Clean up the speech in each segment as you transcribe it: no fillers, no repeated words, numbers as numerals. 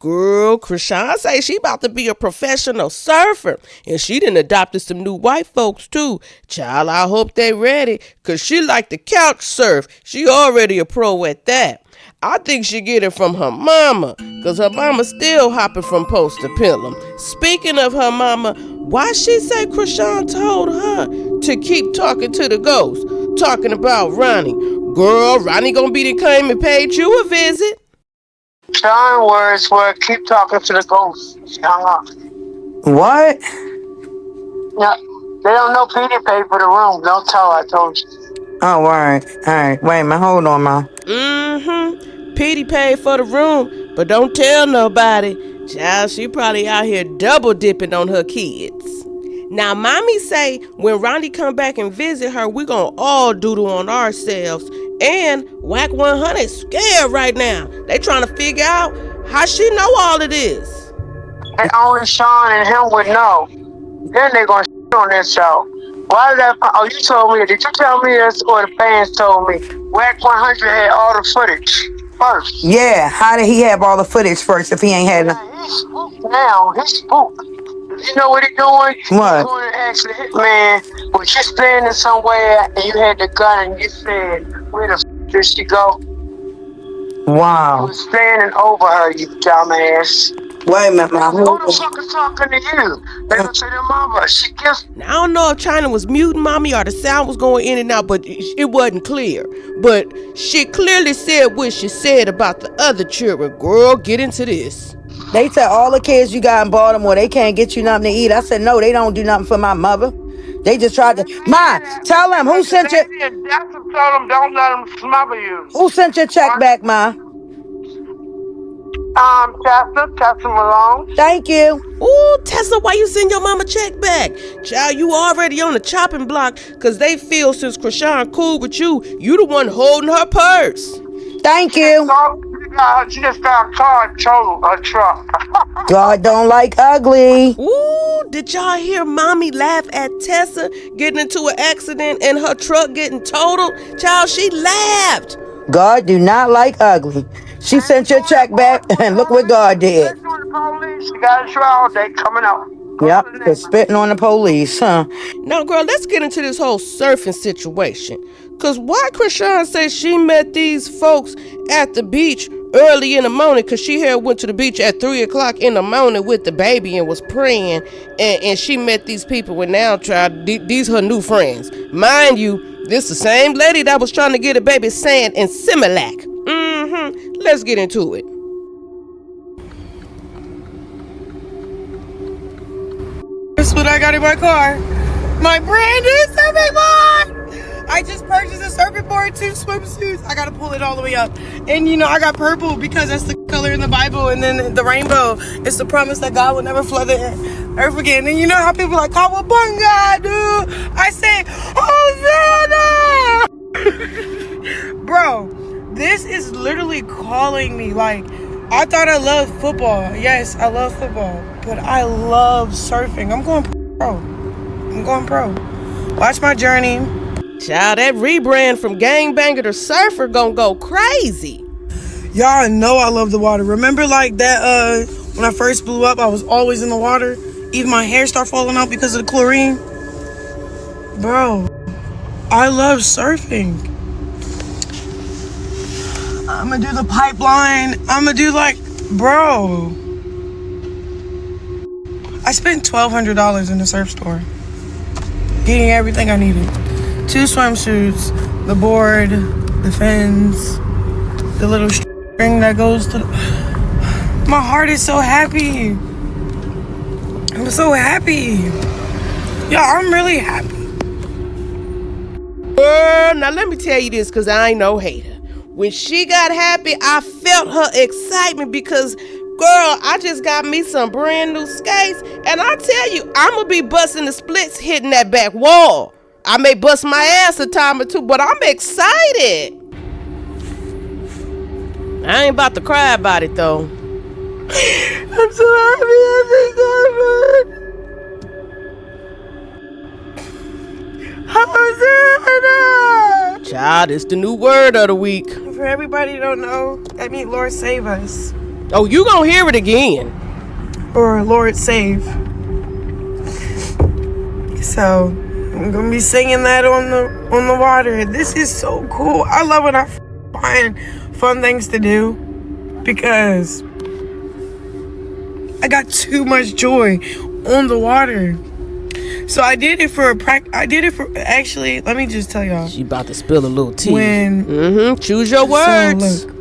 Girl, Chrisean say she about to be a professional surfer. And she done adopted some new white folks too. Child, I hope they ready. Cause she like to couch surf. She already a pro at that. I think she get it from her mama. Cause her mama still hopping from post to pillar. Speaking of her mama, why she say Chrisean told her to keep talking to the ghost? Talking about Ronnie. Girl, Ronnie gonna be the came and paid you a visit. Sean's words were, keep talking to the ghost. She hung up. What? Yeah, they don't know Petey paid for the room. Don't tell her I told you. Oh, all right. Wait a minute. Hold on, Ma. Petey paid for the room, but don't tell nobody. Child, she probably out here double dipping on her kids. Now, Mommy say when Ronnie come back and visit her, we gonna all doodle on ourselves. And Whack 100 scared right now. They trying to figure out how she know all of this. And only Sean and him would know. Then they gonna shit on that show. Why did that? Oh, you told me. Did you tell me this, or the fans told me? Whack 100 had all the footage first. Yeah, how did he have all the footage first if he ain't had Yeah, he's spooked now. He's spooked. You know what he's doing? What? He's going to ask the hitman, was you standing somewhere and you had the gun and you said, where the f did she go? Wow. You was standing over her, you dumbass. Wait a minute, Ma. Who the fuck is talking to you? They gonna say their mama. She gives. Now, I don't know if China was muting Mommy or the sound was going in and out, but it wasn't clear. But she clearly said what she said about the other children. Girl, get into this. They said all the kids you got in Baltimore, they can't get you nothing to eat. I said, no, they don't do nothing for my mother. They just tried to. Ma, tell them who sent you. That's what told them don't let them smother you. Who sent your check back, Ma? Tessa Malone. Thank you. Ooh, Tessa, why you send your mama check back? Child, you already on the chopping block because they feel since Chrisean cool with you, you the one holding her purse. Thank you. She just got a car total a truck. God don't like ugly. Ooh, did y'all hear Mommy laugh at Tessa getting into an accident and her truck getting totaled? Child, she laughed. God do not like ugly. She sent your check back and look what God did. She got a trial date coming up. Yep, for spitting on the police, huh? Now, girl, let's get into this whole surfing situation. Cause why Chrisean says she met these folks at the beach early in the morning, cause she had went to the beach at 3 o'clock in the morning with the baby and was praying, and she met these people with now tried these her new friends. Mind you, this the same lady that was trying to get a baby sand in Similac. Let's get into it. This is what I got in my car. My brand new surfing board. I just purchased a surfing board, 2 swimsuits. I gotta pull it all the way up. And you know, I got purple because that's the color in the Bible. And then the rainbow is the promise that God will never flood the earth again. And you know how people are like, Kawabunga, dude. I say, Hosanna! Bro, this is literally calling me. Like, I thought I loved football. Yes, I love football. But I love surfing. I'm going pro. Watch my journey. Child, that rebrand from gangbanger to surfer gonna go crazy. Y'all know I love the water. Remember like that when I first blew up, I was always in the water. Even my hair started falling out because of the chlorine. Bro, I love surfing. I'm gonna do the pipeline. I'm gonna do bro. I spent $1,200 in the surf store. Getting everything I needed. 2 swimsuits, the board, the fins, the little string that goes to My heart is so happy. I'm so happy. Yeah, I'm really happy. Now let me tell you this, because I ain't no hater. When she got happy, I felt her excitement because, girl, I just got me some brand new skates. And I tell you, I'm going to be busting the splits hitting that back wall. I may bust my ass a time or two, but I'm excited. I ain't about to cry about it, though. I'm so happy. I think Hosanna! Child, it's the new word of the week. For everybody who don't know, that means Lord save us. Oh, you gonna hear it again. Or Lord Save. So I'm gonna be singing that on the water. This is so cool. I love when I find fun things to do because I got too much joy on the water. So I did it for actually, let me just tell y'all. She about to spill a little tea. When choose your words. So look,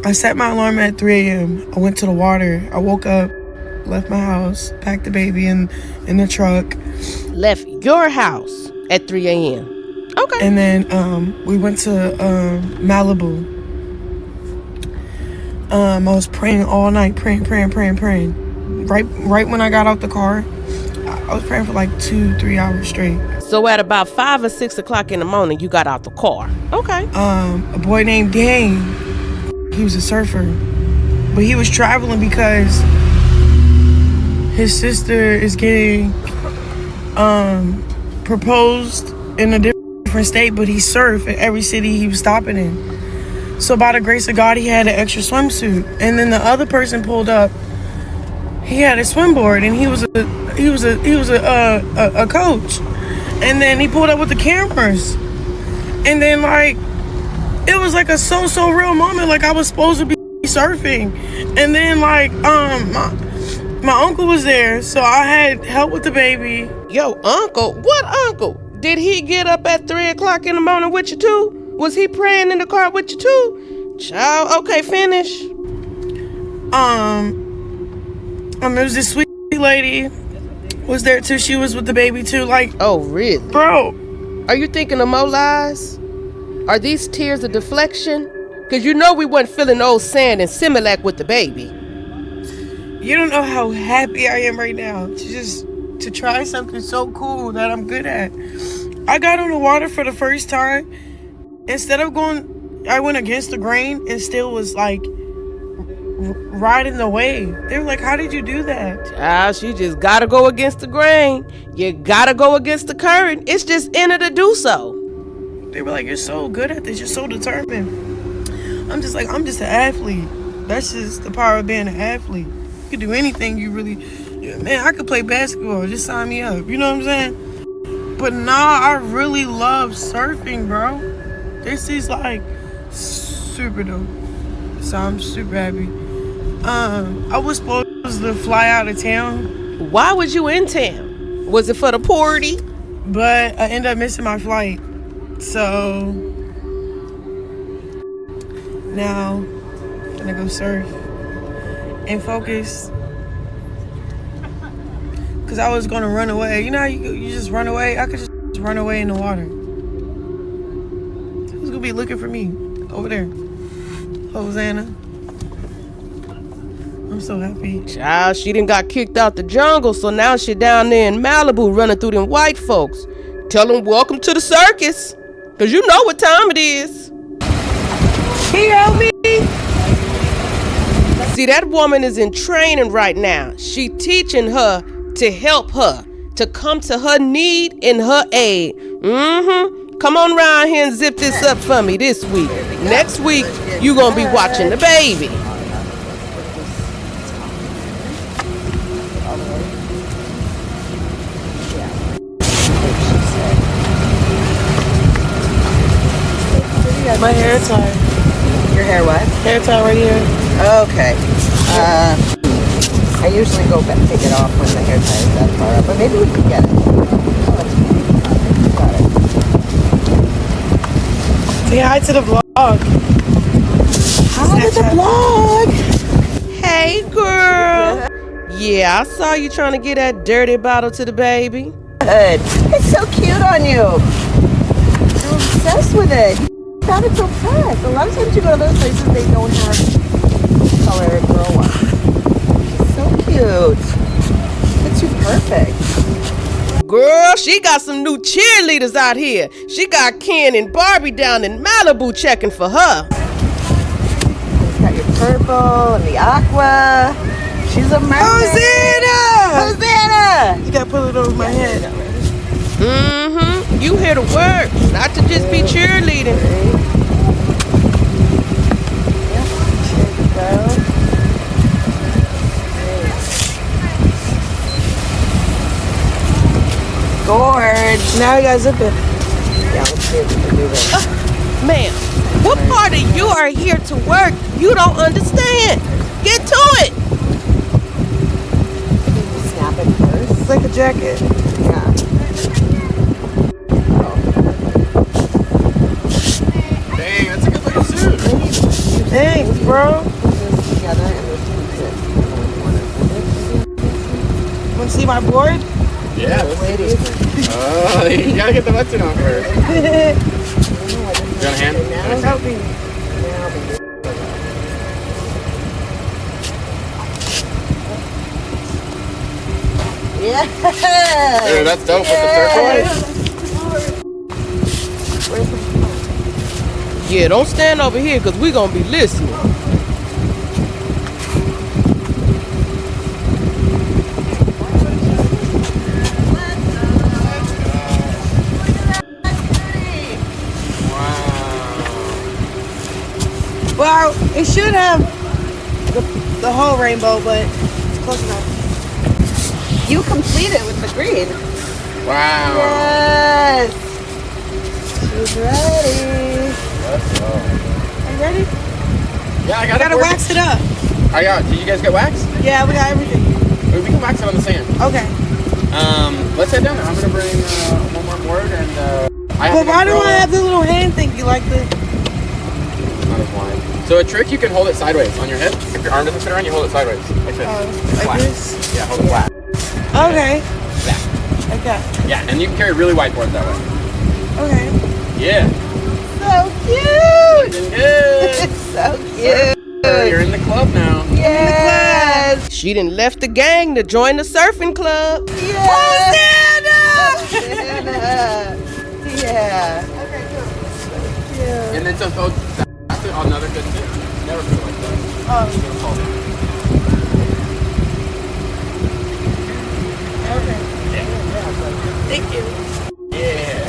I set my alarm at 3 a.m. I went to the water. I woke up, left my house, packed the baby in the truck. Left your house at 3 a.m. Okay. And then we went to Malibu. I was praying all night, praying. Right when I got out the car, I was praying for like 2-3 hours straight. So at about 5 or 6 o'clock in the morning, you got out the car. Okay. A boy named Dane, he was a surfer, but he was traveling because his sister is getting proposed in a different state, but he surfed in every city he was stopping in. So by the grace of God, he had an extra swimsuit. And then the other person pulled up. He had a swimboard, and he was a coach. And then he pulled up with the cameras. And then like it was like a so real moment. Like I was supposed to be surfing. And then like my uncle was there, so I had help with the baby. Yo, uncle? What uncle? Did he get up at 3 o'clock in the morning with you too? Was he praying in the car with you too? Child, okay, finish. It was this sweet lady was there too. She was with the baby too. Like, oh really? Bro, are you thinking of more lies? Are these tears a deflection? Cause you know we wasn't feeling old sand and Similac with the baby. You don't know how happy I am right now to try something so cool that I'm good at. I got on the water for the first time. Instead of I went against the grain and still was like riding the wave. They were like, how did you do that? She just gotta go against the grain. You gotta go against the current. It's just in her to do so. They were like, you're so good at this. You're so determined. I'm just like, I'm just an athlete. That's just the power of being an athlete. You can do anything you really... Man, I could play basketball. Just sign me up. You know what I'm saying? But nah, I really love surfing, bro. This is like super dope. So I'm super happy. I was supposed to fly out of town. Why was you in town? Was it for the party? But I ended up missing my flight. So now I'm gonna go surf and focus. Cause I was gonna run away. You know how you just run away? I could just run away in the water. Who's gonna be looking for me over there? Hosanna. I'm so happy. Child, she done got kicked out the jungle, so now she down there in Malibu running through them white folks. Tell them welcome to the circus. Cause you know what time it is. Can you help me? See, that woman is in training right now. She teaching her to help her, to come to her need and her aid. Come on around here and zip this up for me this week. Next week, you gonna be watching the baby. My hair tie. Your hair what? Hair tie right here. Okay. I usually go back take it off when the hair tie is that far up, but maybe we can get it. Got it. Say hi to the vlog. Hi to the vlog. Hey, girl. Yeah, I saw you trying to get that dirty bottle to the baby. Good. It's so cute on you. I'm obsessed with it. You found it so fast. A lot of times you go to those places, they don't have color girl one. So cute. It's you perfect. Girl, she got some new cheerleaders out here. She got Ken and Barbie down in Malibu checking for her. It's got your purple and the aqua. She's a mermaid. Hosanna! You gotta pull it over my head. You here to work, not to just be cheerleading. Yep. There you go. gorge. Now you gotta zip it. Yeah, let's see if we can do this. Ma'am, what part of you are here to work you don't understand? Get to it. Snap it first. It's like a jacket. Yeah. Dang, that's a good looking suit. Thanks, bro. Put this together and let's tweak it. Want to see my board? Yeah, Ladies. oh, you gotta get the button on first. You want a hand? Help me. Yeah. Dude, that's dope with the turquoise. Yeah, don't stand over here because we going to be listening. Well, it should have the whole rainbow, but it's close enough. You complete it with the green. Wow. Yes. She's ready. Let's go. Are you ready? Yeah, I I got gotta wax it up. I got. Did you guys get wax? Yeah, we got everything. We can wax it on the sand. Okay. Let's head down there. I'm gonna bring one more board and But why do I have the little hand thing? You like the? Not as wide. So a trick, you can hold it sideways on your hip. If your arm doesn't fit around, you hold it sideways like this. Like Flat. this? Yeah, hold it flat. Okay. That. Okay. Yeah, and you can carry really wide boards that way. Okay. Yeah. So cute. Looking good. So cute. You're in the club now. Yes. She done left the gang to join the surfing club. Yes. Hosanna. Yeah. Okay, good. And then that's another good tip. Never feel like that. Oh. You're gonna fall down. Okay. Yeah. Thank you. Yeah.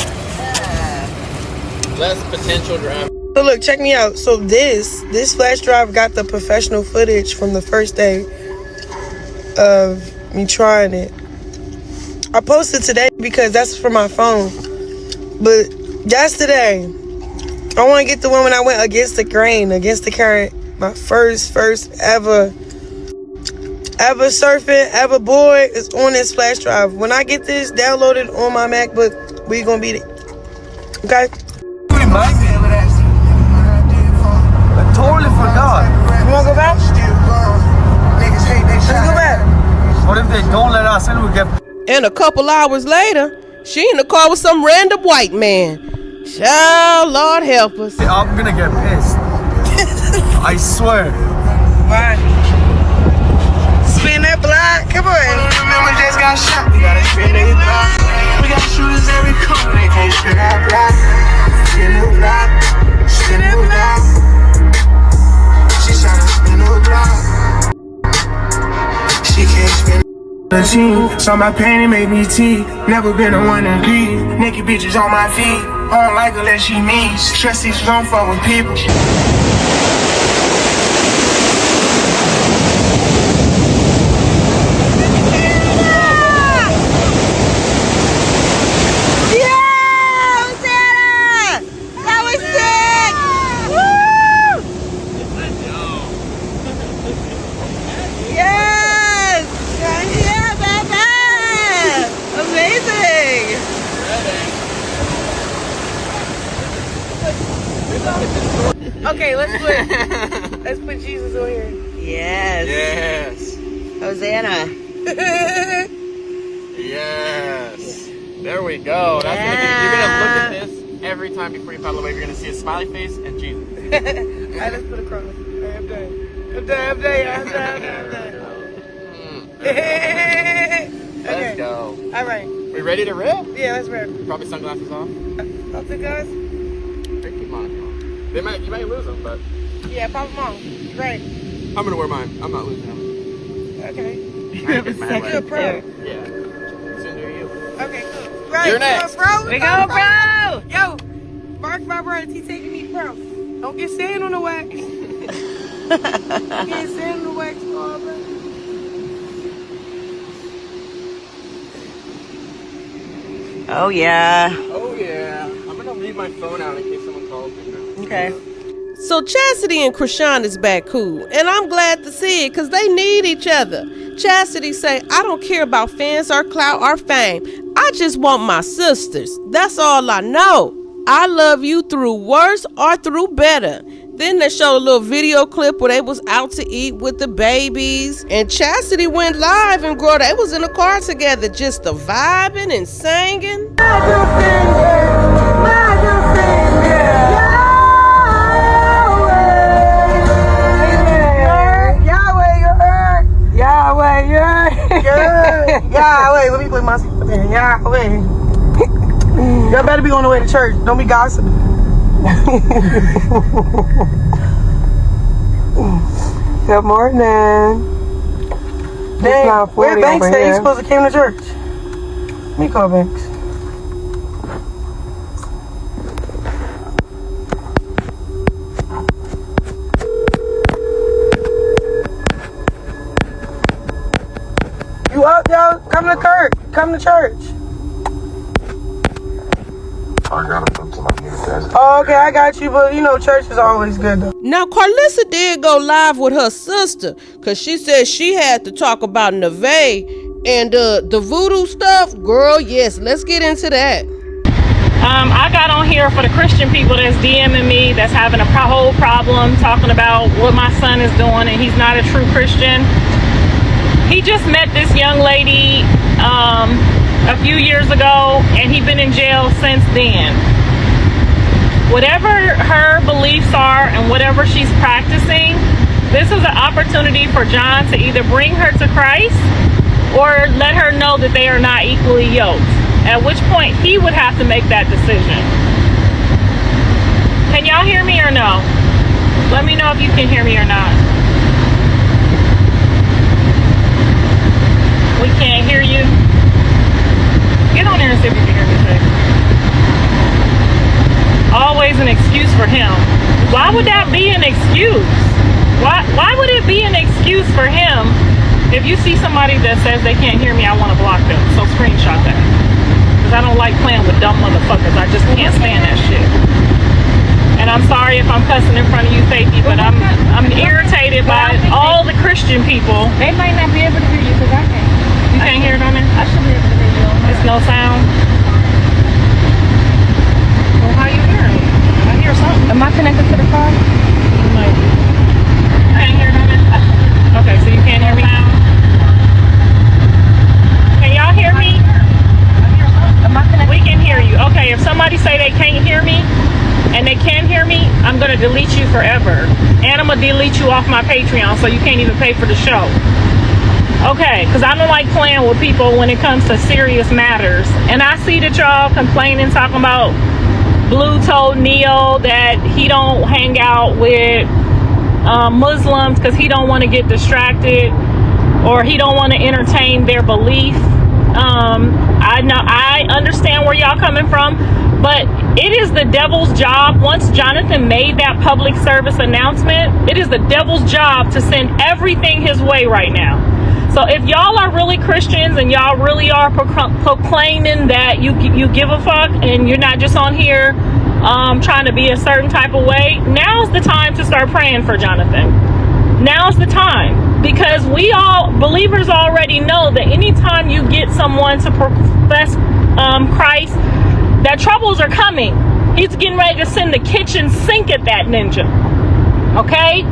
Less potential drive. So look, check me out. So this flash drive got the professional footage from the first day of me trying it. I posted today because that's for my phone. But yesterday, I want to get the one when I went against the grain, against the current. My first ever surfing, ever board is on this flash drive. When I get this downloaded on my MacBook, we gonna beat it. Okay? I totally forgot. You wanna go back? Let's go back. What if they don't let us in? We get. And a couple hours later, she in the car with some random white man. Child, Lord help us. I'm gonna get pissed. I swear. Why? Spin that block. Come on. Remember, just got shot. We gotta spin it block. We got shooters every corner. They can't spin our block. Spin the block. Spin the block. She tryna spin the block. She can't spin the team. Saw my pain and made me tea. Never been the one to grieve. Naked bitches on my feet. I don't like her unless she means. Trust these gon' fuck with people. Okay, let's put Jesus on here. Yes. Yes. Hosanna. Yes. There we go. That's gonna be, you're gonna look at this every time before you paddle away. You're gonna see a smiley face and Jesus. Alright, let's put a cross. Alright, I'm done. I'm done. Let's go. Alright. We ready to rip? Yeah, let's rip. Probably sunglasses off. I'll take guys. Keep them on if you want. You might lose them, but Yeah, pop them on. Right. I'm gonna wear mine. I'm not losing them. Okay. I ain't getting mad You're a pro. Yeah. Soon do you. Okay, cool. Right. You're next. Bro. We go, bro. Yo, Mark my brother. He taking me pro. Don't get sand on the wax. Get sand on the wax, bro. Oh, yeah. Oh yeah. I'm gonna leave my phone out in case someone calls me. Okay. So Chastity and Chrisean is back cool, and I'm glad to see it because they need each other. Chastity say, I don't care about fans or clout or fame. I just want my sisters. That's all I know. I love you through worse or through better. Then they showed a little video clip where they was out to eat with the babies. And Chastity went live and girl, they was in the car together just vibing and singing. Yahweh, let me put my there. Yahweh. Y'all better be on the way to church. Don't be gossiping. Good morning. Dang, where Banks say he's supposed to came to church? Let me call Banks. You up, yo? Come to church. I gotta go to my new desk. Oh, okay, I got you, but you know, church is always good, though. Now, Karlissa did go live with her sister because she said she had to talk about Neve and the voodoo stuff. Girl, yes, let's get into that. I got on here for the Christian people that's DMing me, that's having a whole problem talking about what my son is doing and he's not a true Christian. He just met this young lady a few years ago and he's been in jail since then. Whatever her beliefs are and whatever she's practicing, this is an opportunity for John to either bring her to Christ or let her know that they are not equally yoked, at which point he would have to make that decision. Can y'all hear me or no? Let me know if you can hear me or not. We can't hear you. Get on there and see if you can hear me, Jay. Always an excuse for him. Why would that be an excuse? Why would it be an excuse for him? If you see somebody that says they can't hear me, I want to block them. So screenshot that. Because I don't like playing with dumb motherfuckers. I just can't stand that shit. And I'm sorry if I'm cussing in front of you, Faithy, but I'm irritated by all the Christian people. They might not be able to hear you because I can't. You can't hear it on there? I should be able to hear you. It's no sound. Well, how you hearing me? I hear something. Am I connected to the car? You might be. You can't hear it on there? Okay, so you can't hear me? Can y'all hear me? Am I connected? We can hear you. Okay, if somebody say they can't hear me and they can hear me, I'm going to delete you forever. And I'm going to delete you off my Patreon so you can't even pay for the show. Okay, because I don't like playing with people when it comes to serious matters. And I see that y'all complaining, talking about Blue told Neo that he don't hang out with Muslims because he don't want to get distracted or he don't want to entertain their belief. I understand where y'all coming from, but it is the devil's job. Once Jonathan made that public service announcement, it is the devil's job to send everything his way right now. So if y'all are really Christians and y'all really are proclaiming that you give a fuck and you're not just on here trying to be a certain type of way, now's the time to start praying for Jonathan. Now's the time, because we all believers already know that anytime you get someone to profess Christ, that troubles are coming. He's getting ready to send the kitchen sink at that ninja. Okay?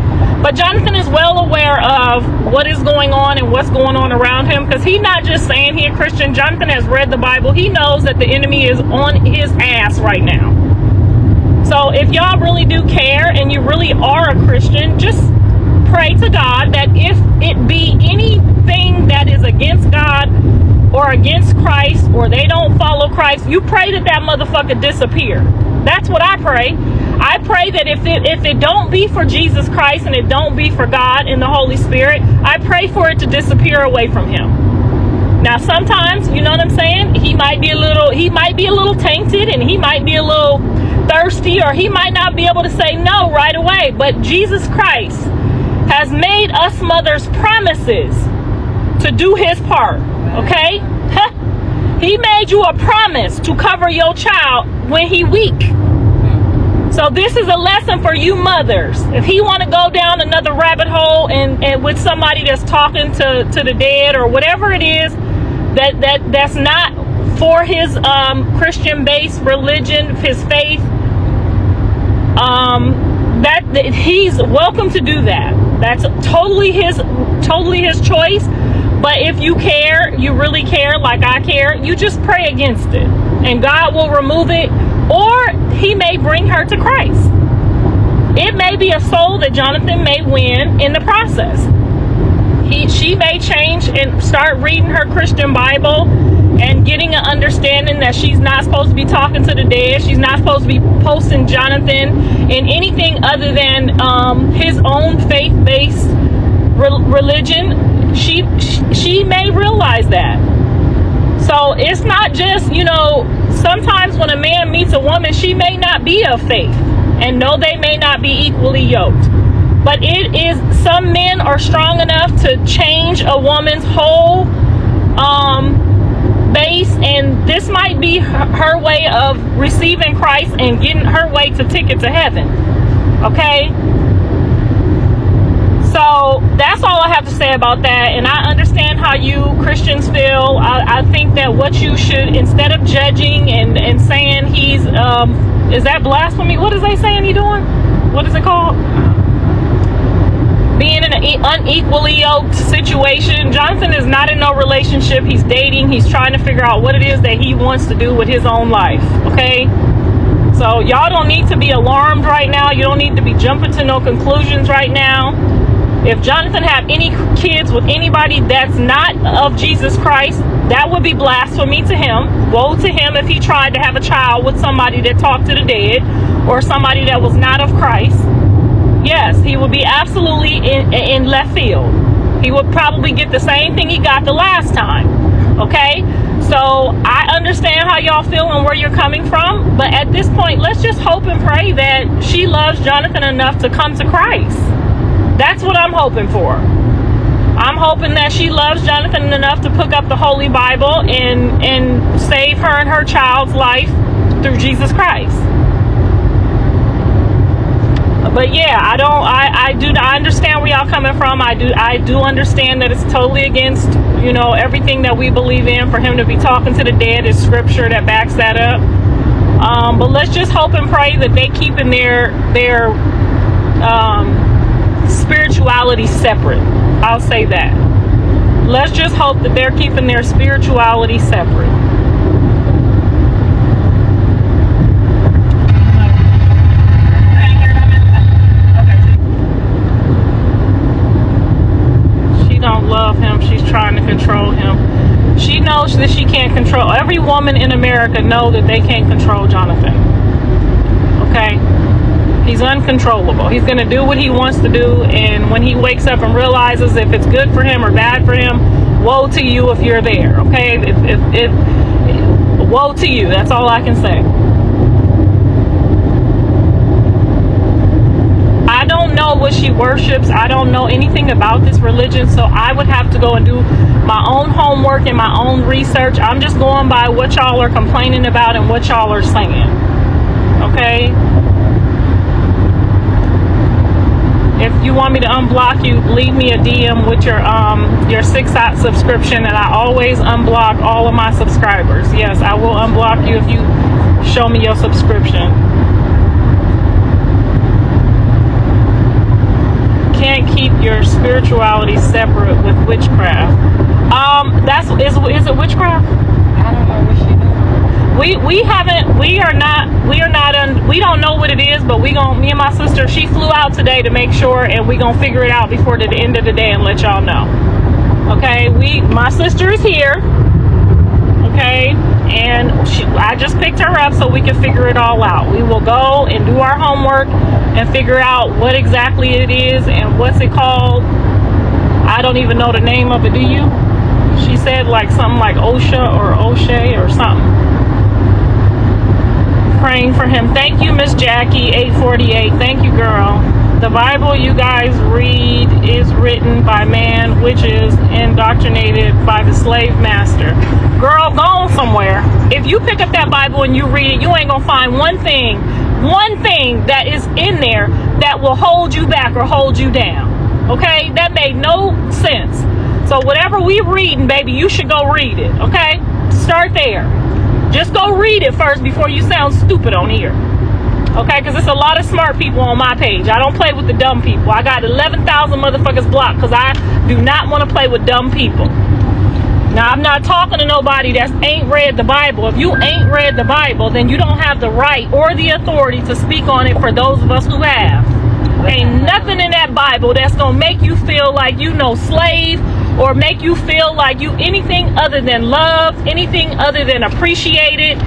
But Jonathan is well aware of what is going on and what's going on around him, because he's not just saying he's a Christian. Jonathan has read the Bible. He knows that the enemy is on his ass right now. So if y'all really do care and you really are a Christian, just pray to God that if it be anything that is against God or against Christ, or they don't follow Christ, you pray that that motherfucker disappear. That's what I pray. I pray that if it don't be for Jesus Christ and it don't be for God and the Holy Spirit, I pray for it to disappear away from him. Now sometimes, you know what I'm saying, he might be a little tainted and he might be a little thirsty, or he might not be able to say no right away, but Jesus Christ has made us mothers promises to do his part. Okay? He made you a promise to cover your child when he weak. So this is a lesson for you mothers. If he want to go down another rabbit hole and with somebody that's talking to the dead or whatever it is that's not for his Christian-based religion, his faith, that he's welcome to do that. That's totally his choice. But if you care, you really care like I care, you just pray against it. And God will remove it. Or he may bring her to Christ. It may be a soul that Jonathan may win in the process. She may change and start reading her Christian Bible and getting an understanding that she's not supposed to be talking to the dead. She's not supposed to be posting Jonathan in anything other than his own faith-based religion. She may realize that. So it's not just, sometimes when a man meets a woman, she may not be of faith. And no, they may not be equally yoked. But it is, some men are strong enough to change a woman's whole base. And this might be her way of receiving Christ and getting her way to ticket to heaven. Okay? So that's all I have to say about that. And I understand how you Christians feel. I think that what you should, instead of judging and saying he's, is that blasphemy? What is they saying he doing? What is it called? Being in an unequally yoked situation. Jonathan is not in no relationship. He's dating. He's trying to figure out what it is that he wants to do with his own life. Okay? So y'all don't need to be alarmed right now. You don't need to be jumping to no conclusions right now. If Jonathan have any kids with anybody that's not of Jesus Christ, that would be blasphemy to him. Woe to him if he tried to have a child with somebody that talked to the dead or somebody that was not of Christ. Yes, he would be absolutely in left field. He would probably get the same thing he got the last time. Okay? So I understand how y'all feel and where you're coming from. But at this point, let's just hope and pray that she loves Jonathan enough to come to Christ. That's what I'm hoping for. I'm hoping that she loves Jonathan enough to pick up the Holy Bible and save her and her child's life through Jesus Christ. But yeah, I understand where y'all coming from. I do understand that it's totally against, everything that we believe in. For him to be talking to the dead is scripture that backs that up. But let's just hope and pray that they keeping their spirituality separate. I'll say that. Let's just hope that they're keeping their spirituality separate. She don't love him. She's trying to control him. She knows that she can't control. Every woman in America knows that they can't control Jonathan. Okay? He's uncontrollable. He's going to do what he wants to do, and when he wakes up and realizes if it's good for him or bad for him, woe to you if you're there, okay? If woe to you. That's all I can say. I don't know what she worships. I don't know anything about this religion, so I would have to go and do my own homework and my own research. I'm just going by what y'all are complaining about and what y'all are saying, okay? If you want me to unblock you, leave me a DM with your 6-app subscription, and I always unblock all of my subscribers. Yes, I will unblock you if you show me your subscription. Can't keep your spirituality separate with witchcraft. Is it witchcraft? I don't know what she doing. We don't know what it is, but me and my sister, she flew out today to make sure, and we gonna figure it out before the end of the day and let y'all know. Okay, my sister is here. Okay, and I just picked her up so we can figure it all out. We will go and do our homework and figure out what exactly it is and what's it called. I don't even know the name of it, do you? She said something like OSHA or O'Shea or something. Praying for him. Thank you, Miss Jackie, 848. Thank you, girl. The Bible you guys read is written by man, which is indoctrinated by the slave master. girl, go on somewhere. If you pick up that Bible and you read it, you ain't gonna find one thing that is in there that will hold you back or hold you down. Okay? That made no sense. So whatever we reading, baby, you should go read it. Okay? Start there. Just go read it first before you sound stupid on here. Okay? Because there's a lot of smart people on my page. I don't play with the dumb people. I got 11,000 motherfuckers blocked because I do not want to play with dumb people. Now, I'm not talking to nobody that ain't read the Bible. If you ain't read the Bible, then you don't have the right or the authority to speak on it for those of us who have. Ain't nothing in that Bible that's going to make you feel like you know slave or make you feel like you anything other than love, anything other than appreciated,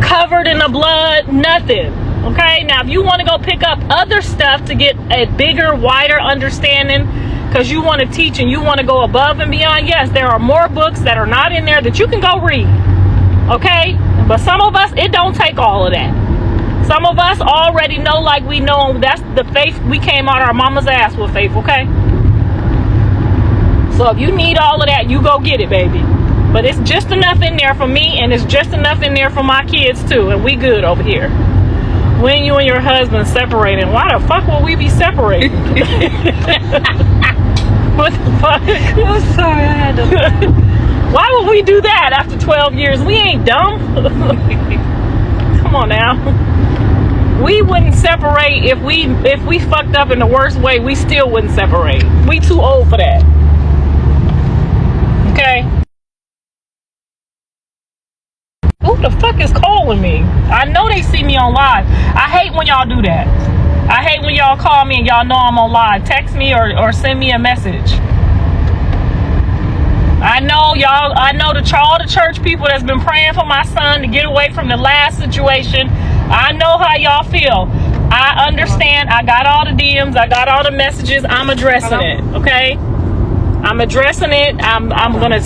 covered in the blood, nothing. Okay? Now, if you want to go pick up other stuff to get a bigger, wider understanding, because you want to teach and you want to go above and beyond, yes, there are more books that are not in there that you can go read. Okay? But some of us, it don't take all of that. Some of us already know like we know. That's the faith we came out our mama's ass with, faith, okay? So if you need all of that, you go get it, baby. But it's just enough in there for me, and it's just enough in there for my kids too, and we good over here. When you and your husband separating, why the fuck will we be separated? What the fuck? I'm sorry, I had to. Why would we do that after 12 years? We ain't dumb. Come on now. We wouldn't separate if we fucked up in the worst way. We still wouldn't separate. We too old for that. Okay. Who the fuck is calling me? I know they see me on live. I hate when y'all do that. I hate when y'all call me and y'all know I'm on live. Text me or send me a message. I know y'all, all the church people that's been praying for my son to get away from the last situation. I know how y'all feel. I understand. I got all the DMs. I got all the messages. I'm addressing it. Okay? I'm addressing it. I'm gonna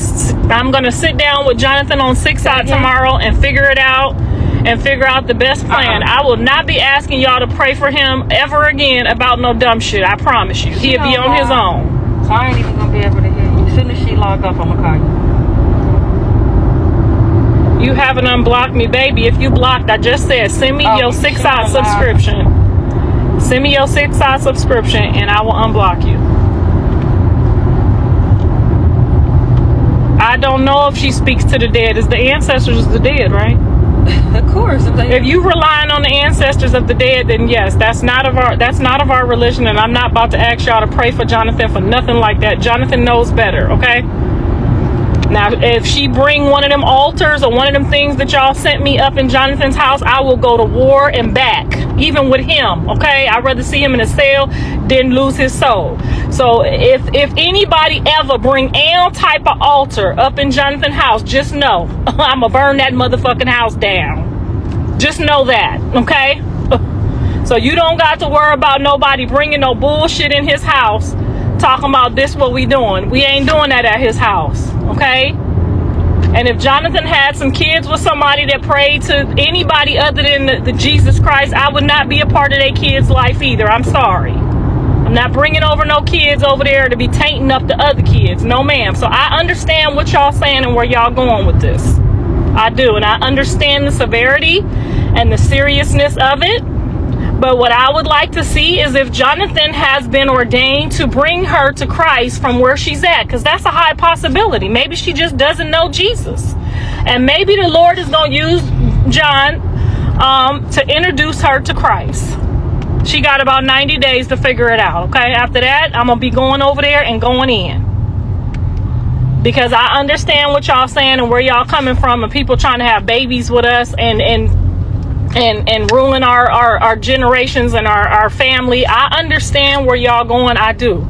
sit down with Jonathan on 6 out tomorrow and figure it out. And figure out the best plan. I will not be asking y'all to pray for him ever again about no dumb shit. I promise you. He'll be on his own. So I ain't even gonna be able to hear you. As soon as she log off, I'm gonna call you. You haven't unblocked me, baby. If you blocked, I just said send me your 6 out subscription. Send me your 6 out subscription and I will unblock you. I don't know if she speaks to the dead. It's the ancestors of the dead, right? Of course. If you relying on the ancestors of the dead, then yes, that's not of our religion, and I'm not about to ask y'all to pray for Jonathan for nothing like that. Jonathan knows better, okay? Now, if she bring one of them altars or one of them things that y'all sent me up in Jonathan's house, I will go to war and back, even with him, okay? I'd rather see him in a cell than lose his soul. So if anybody ever bring any type of altar up in Jonathan's house, just know I'm gonna burn that motherfucking house down. Just know that, okay? So you don't got to worry about nobody bringing no bullshit in his house talking about this what we doing. We ain't doing that at his house, okay? And if Jonathan had some kids with somebody that prayed to anybody other than the Jesus Christ, I would not be a part of their kids' life either. I'm sorry. I'm not bringing over no kids over there to be tainting up the other kids. No, ma'am. So I understand what y'all saying and where y'all going with this. I do. And I understand the severity and the seriousness of it. But what I would like to see is if Jonathan has been ordained to bring her to Christ from where she's at, because that's a high possibility. Maybe she just doesn't know Jesus. And maybe the Lord is going to use John to introduce her to Christ. She got about 90 days to figure it out, okay? After that, I'm going to be going over there and going in. Because I understand what y'all saying and where y'all coming from, and people trying to have babies with us and ruling our generations and our family. I understand where y'all going. I do.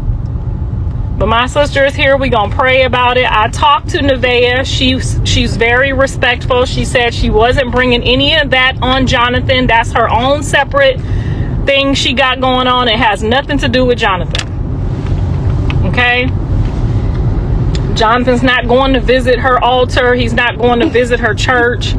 But my sister is here. We gonna pray about it. I talked to Nevaeh. She's very respectful. She said she wasn't bringing any of that on Jonathan. That's her own separate thing she got going on. It has nothing to do with Jonathan. Okay? Jonathan's not going to visit her altar. He's not going to visit her church.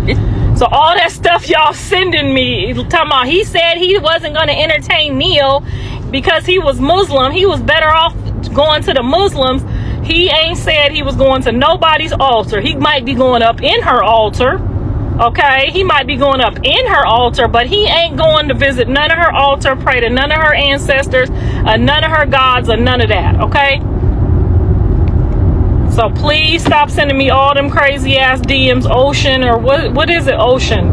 So all that stuff y'all sending me, talking about he said he wasn't going to entertain Neil because he was Muslim. He was better off going to the Muslims. He ain't said he was going to nobody's altar. He might be going up in her altar. Okay, he might be going up in her altar, but he ain't going to visit none of her altar, pray to none of her ancestors, none of her gods, or none of that. Okay. So please stop sending me all them crazy ass DMs, Ocean, or what is it, Ocean?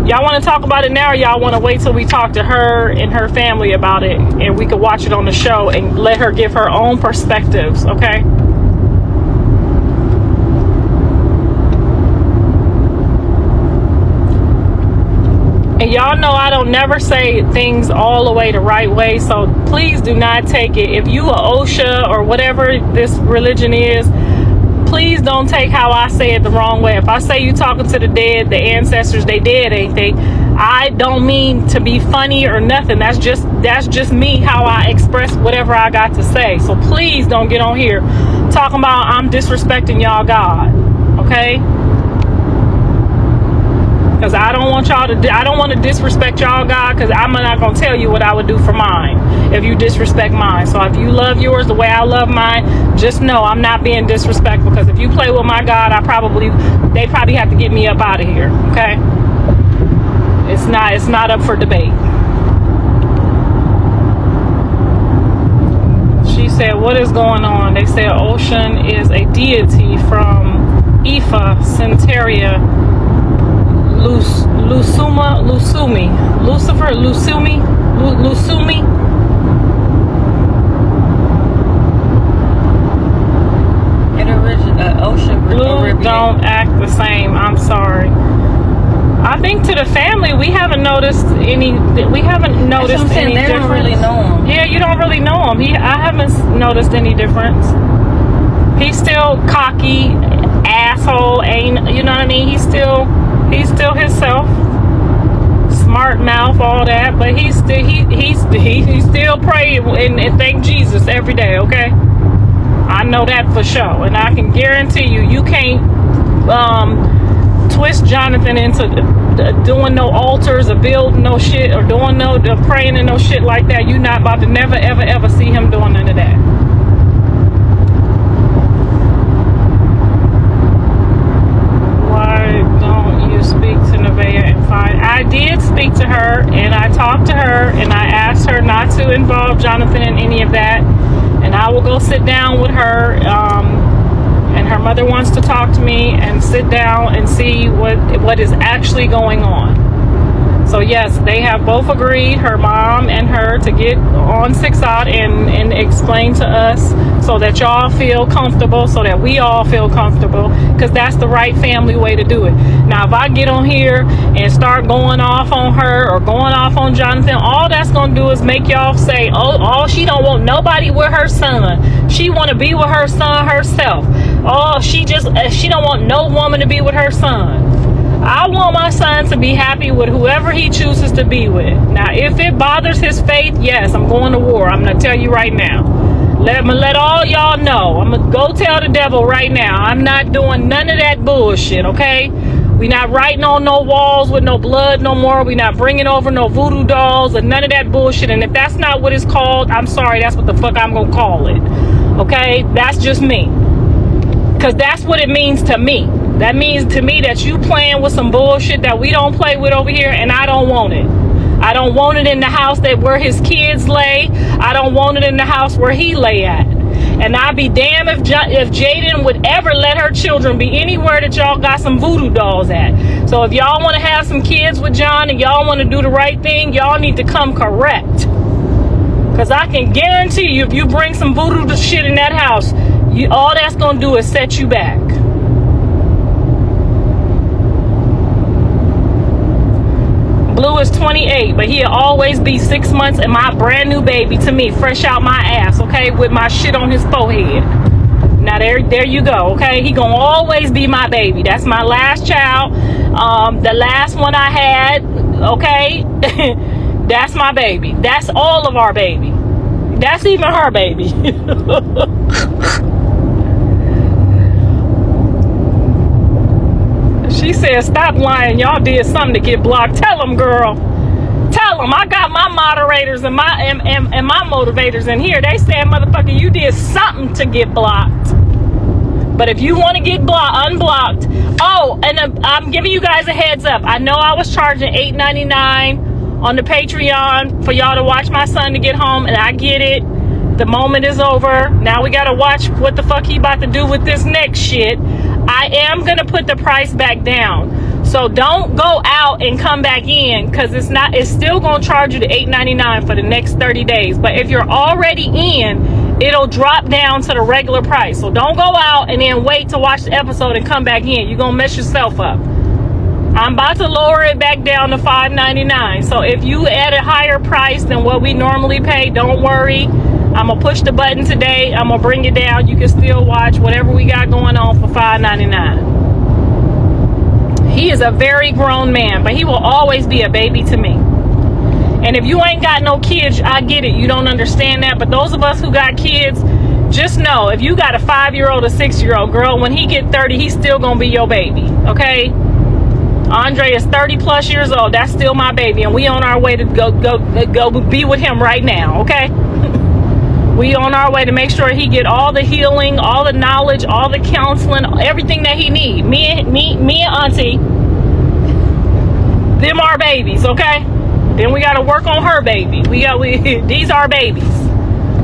Y'all want to talk about it now, or y'all want to wait till we talk to her and her family about it and we can watch it on the show and let her give her own perspectives, okay? And y'all know I don't never say things all the way the right way, so please do not take it. If you a OSHA or whatever this religion is, please don't take how I say it the wrong way. If I say you talking to the dead, the ancestors, they dead, ain't they? I don't mean to be funny or nothing. That's just me, how I express whatever I got to say. So please don't get on here talking about I'm disrespecting y'all God, okay? Because I don't want y'all to, I don't want to disrespect y'all God, because I'm not going to tell you what I would do for mine if you disrespect mine. So if you love yours the way I love mine, just know I'm not being disrespectful, because if you play with my God, they probably have to get me up out of here, okay? It's not up for debate. She said, what is going on? They said Ocean is a deity from Ifa, Centaria, Lusumi, Ocean Blue don't act the same. I'm sorry. I think to the family we haven't noticed any. We haven't noticed any difference. They don't really know him. Yeah, you don't really know him. I haven't noticed any difference. He's still cocky, asshole. Ain't you know what I mean? He's still himself. Smart mouth, all that, but he still pray and thank Jesus every day, okay? I know that for sure, and I can guarantee you can't twist Jonathan into doing no altars or building no shit or doing no praying and no shit like that. You're not about to never ever ever see him doing none of that. Speak to Nevaeh and find. I did speak to her and I talked to her and I asked her not to involve Jonathan in any of that, and I will go sit down with her and her mother wants to talk to me and sit down and see what is actually going on. So yes, they have both agreed, her mom and her, to get on 6 out and explain to us so that y'all feel comfortable, so that we all feel comfortable, because that's the right family way to do it. Now, if I get on here and start going off on her or going off on Jonathan, all that's going to do is make y'all say, oh, she don't want nobody with her son. She want to be with her son herself. Oh, she don't want no woman to be with her son. I want my son to be happy with whoever he chooses to be with. Now, if it bothers his faith, yes, I'm going to war. I'm going to tell you right now. Let all y'all know. I'm going to go tell the devil right now. I'm not doing none of that bullshit, okay? We not writing on no walls with no blood no more. We not bringing over no voodoo dolls or none of that bullshit. And if that's not what it's called, I'm sorry, that's what the fuck I'm going to call it. Okay? That's just me. Because that's what it means to me. That means to me that you playing with some bullshit that we don't play with over here, and I don't want it. I don't want it in the house where his kids lay. I don't want it in the house where he lay at. And I'd be damned if Jaden would ever let her children be anywhere that y'all got some voodoo dolls at. So if y'all want to have some kids with John and y'all want to do the right thing, y'all need to come correct. Because I can guarantee you, if you bring some voodoo shit in that house, all that's going to do is set you back. Blue is 28, but he'll always be 6 months and my brand new baby to me, fresh out my ass, okay, with my shit on his forehead. Now there you go, okay? He gonna always be my baby. That's my last child. The last one I had, okay? That's my baby. That's all of our baby. That's even her baby. She said, stop lying. Y'all did something to get blocked. Tell them, girl. Tell them. I got my moderators and my motivators in here. They said, motherfucker, you did something to get blocked. But if you want to get unblocked, oh, and I'm giving you guys a heads up. I know I was charging $8.99 on the Patreon for y'all to watch my son to get home, and I get it. The moment is over. Now we gotta watch what the fuck he about to do with this next shit. I am gonna put the price back down. So don't go out and come back in, because it's still gonna charge you the $8.99 for the next 30 days. But if you're already in, it'll drop down to the regular price. So don't go out and then wait to watch the episode and come back in. You're gonna mess yourself up. I'm about to lower it back down to $5.99. So if you at a higher price than what we normally pay, don't worry. I'm gonna push the button today. I'm gonna bring it down. You can still watch whatever we got going on for $5.99. He is a very grown man, but he will always be a baby to me. And if you ain't got no kids, I get it. You don't understand that. But those of us who got kids, just know, if you got a 5-year-old or 6-year-old girl, when he get 30, he's still gonna be your baby, okay? Andre is 30 plus years old. That's still my baby, and we on our way to go be with him right now, okay? We on our way to make sure he get all the healing, all the knowledge, all the counseling, everything that he need. Me and Auntie, them our babies, okay? Then we gotta work on her baby. These are babies.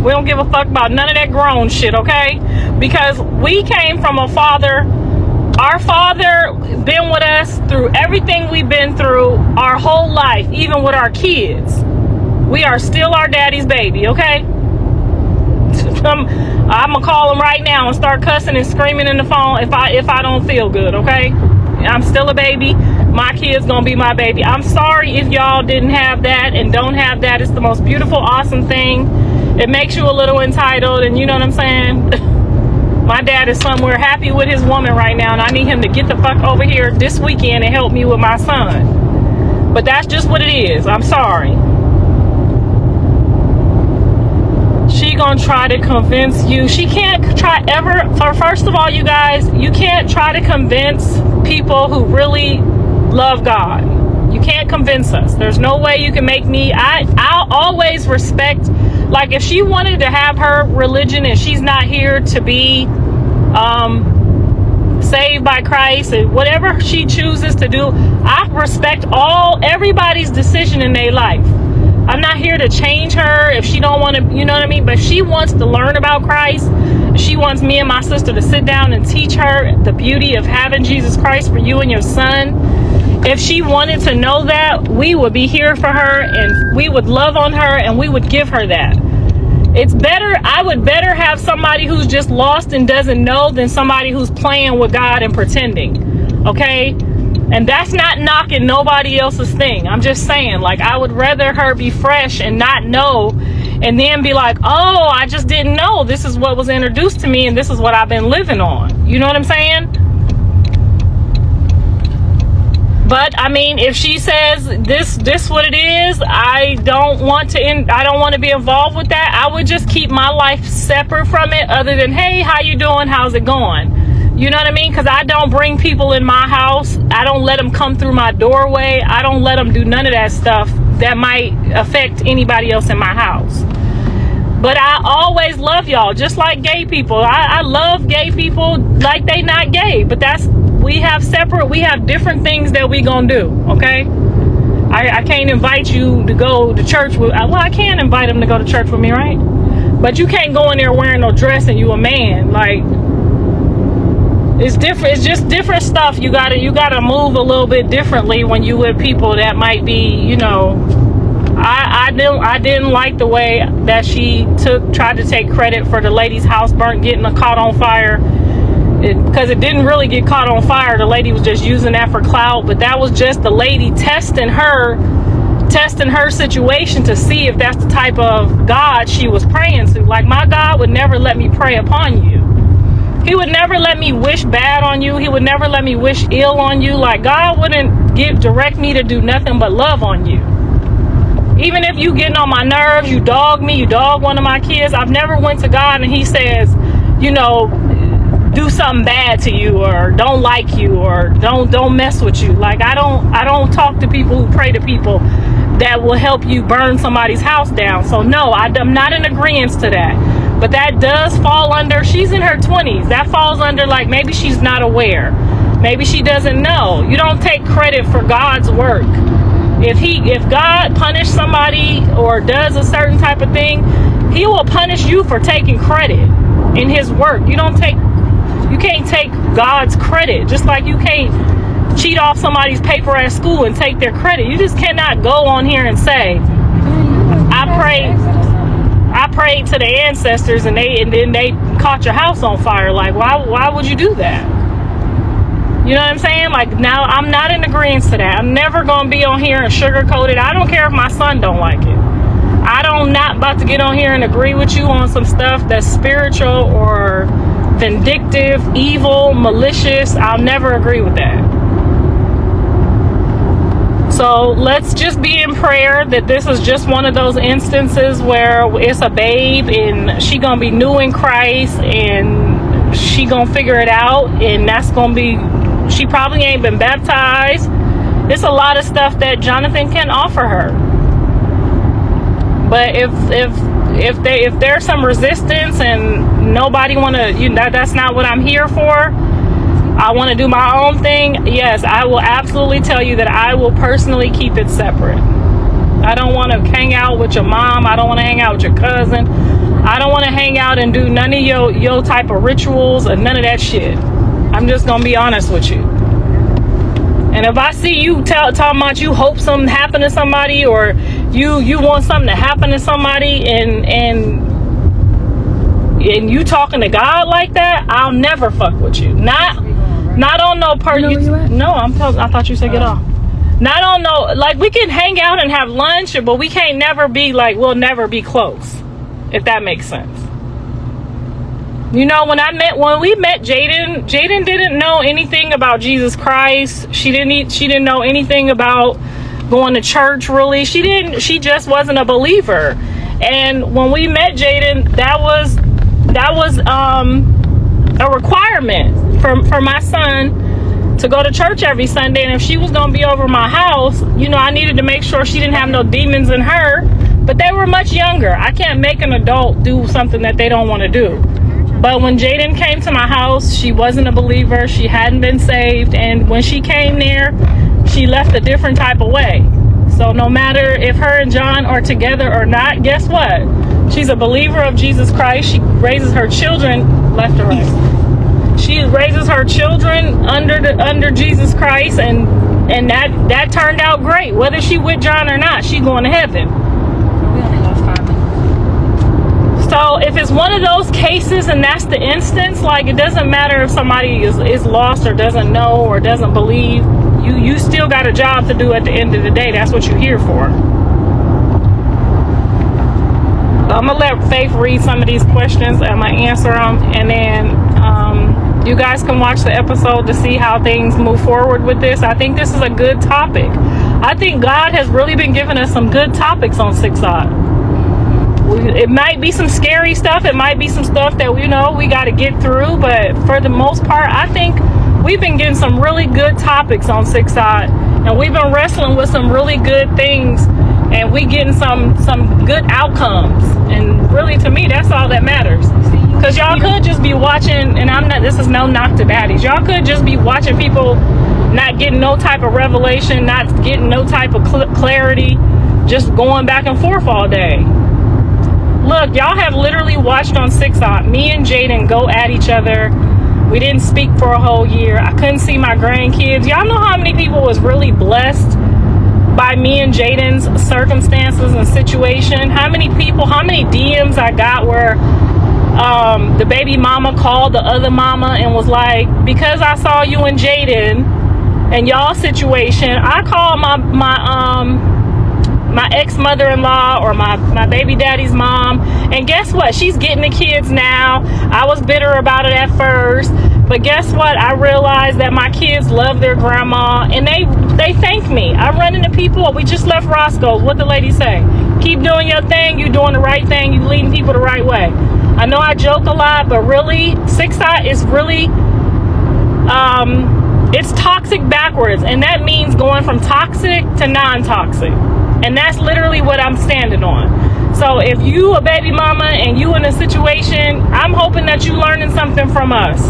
We don't give a fuck about none of that grown shit, okay? Because we came from a father. Our father been with us through everything we've been through our whole life, even with our kids. We are still our daddy's baby, okay? I'm gonna call him right now and start cussing and screaming in the phone if I don't feel good, okay? I'm still a baby. My kid's gonna be my baby. I'm sorry if y'all didn't have that and don't have that. It's the most beautiful, awesome thing. It makes you a little entitled, and you know what I'm saying? My dad is somewhere happy with his woman right now, and I need him to get the fuck over here this weekend and help me with my son. But that's just what it is. I'm sorry. She gonna try to convince you. She can't try ever. First of all, you guys, you can't try to convince people who really love God. You can't convince us. There's no way you can make me. I'll always respect, like, if she wanted to have her religion and she's not here to be saved by Christ and whatever she chooses to do, I respect everybody's decision in their life. I'm not here to change her if she don't want to, you know what I mean? But she wants to learn about Christ. She wants me and my sister to sit down and teach her the beauty of having Jesus Christ for you and your son. If she wanted to know that, we would be here for her, and we would love on her, and we would give her that. It's better, I would better have somebody who's just lost and doesn't know than somebody who's playing with God and pretending, okay? And that's not knocking nobody else's thing. I'm just saying, like, I would rather her be fresh and not know, and then be like, oh, I just didn't know. This is what was introduced to me, and this is what I've been living on. You know what I'm saying? But I mean, if she says this what it is, I don't want to be involved with that. I would just keep my life separate from it, other than, hey, how you doing? How's it going? You know what I mean? Because I don't bring people in my house. I don't let them come through my doorway. I don't let them do none of that stuff that might affect anybody else in my house. But I always love y'all, just like gay people. I love gay people like they not gay. But we have different things that we gonna do, okay? I can't invite you to go to church with, well, I can invite them to go to church with me, right? But you can't go in there wearing no dress and you a man. Like, it's different. It's just different stuff. You gotta move a little bit differently when you with people that might be, you know. I didn't like the way that she tried to take credit for the lady's house getting caught on fire, because it didn't really get caught on fire. The lady was just using that for clout, but that was just the lady testing her situation to see if that's the type of God she was praying to. Like, my God would never let me prey upon you. He would never let me wish bad on you. He would never let me wish ill on you. Like, God wouldn't direct me to do nothing but love on you. Even if you getting on my nerves, you dog me, you dog one of my kids, I've never went to God and he says, you know, do something bad to you, or don't like you, or don't mess with you. Like, I don't talk to people who pray to people that will help you burn somebody's house down. So no, I'm not in agreement to that. But that does fall under, she's in her 20s. That falls under, like, maybe she's not aware. Maybe she doesn't know. You don't take credit for God's work. If God punished somebody or does a certain type of thing, he will punish you for taking credit in his work. You can't take God's credit. Just like you can't cheat off somebody's paper at school and take their credit. You just cannot go on here and say, I prayed to the ancestors and then they caught your house on fire. Like, why would you do that? You know what I'm saying? Like, now I'm not in agreement to that. I'm never gonna be on here and sugarcoat it. I don't care if my son don't like it. I'm not about to get on here and agree with you on some stuff that's spiritual or vindictive, evil, malicious. I'll never agree with that. So let's just be in prayer that this is just one of those instances where it's a babe and she gonna be new in Christ and she gonna figure it out, and that's gonna be, she probably ain't been baptized. There's a lot of stuff that Jonathan can offer her. But if there's some resistance and nobody wanna, that's not what I'm here for. I want to do my own thing. Yes, I will absolutely tell you that I will personally keep it separate. I don't want to hang out with your mom. I don't want to hang out with your cousin. I don't want to hang out and do none of your type of rituals or none of that shit. I'm just gonna be honest with you. And if I see you talking about you hope something happen to somebody, or you want something to happen to somebody, and you talking to God like that, I'll never fuck with you. Not on no part. No, I thought you said get off. Not on no, like, we can hang out and have lunch, but we can't never be like, we'll never be close, if that makes sense. You know, when we met Jaden didn't know anything about Jesus Christ. She didn't know anything about going to church, really. She just wasn't a believer. And when we met Jaden, that was a requirement for my son to go to church every Sunday. And if she was going to be over my house, I needed to make sure she didn't have no demons in her. But they were much younger. I can't make an adult do something that they don't want to do. But when Jaden came to my house, she wasn't a believer. She hadn't been saved. And when she came there, she left a different type of way. So no matter if her and John are together or not, guess what? She's a believer of Jesus Christ. She raises her children left or right. She raises her children under Jesus Christ, and that turned out great. Whether she with John or not, she going to heaven. We only lost 5 minutes. So if it's one of those cases and that's the instance, like, it doesn't matter if somebody is lost or doesn't know or doesn't believe. You still got a job to do at the end of the day. That's what you're here for. I'm gonna let Faith read some of these questions. I'm gonna answer them, and then you guys can watch the episode to see how things move forward with this. I think this is a good topic. I think God has really been giving us some good topics on 6 Odd. It might be some scary stuff. It might be some stuff that we got to get through. But for the most part, I think we've been getting some really good topics on 6 Odd, and we've been wrestling with some really good things, and we getting some good outcomes. And really, to me, that's all that matters. Because y'all could just be watching, and this is no knock to baddies. Y'all could just be watching people not getting no type of revelation, not getting no type of clarity, just going back and forth all day. Look, y'all have literally watched on 6 Odd me and Jaden go at each other. We didn't speak for a whole year. I couldn't see my grandkids. Y'all know how many people was really blessed by me and Jaden's circumstances and situation? How many DMs I got where the baby mama called the other mama and was like, because I saw you and Jaden and y'all situation, I called my ex-mother-in-law or my baby daddy's mom, and guess what? She's getting the kids now. I was bitter about it at first, but guess what? I realized that my kids love their grandma, and they thank me. I run into people. We just left Roscoe's. What the lady say? Keep doing your thing. You're doing the right thing. You're leading people the right way. I know I joke a lot, but really, 6 Odd is really it's toxic backwards, and that means going from toxic to non-toxic. And that's literally what I'm standing on. So if you a baby mama and you in a situation, I'm hoping that you learning something from us.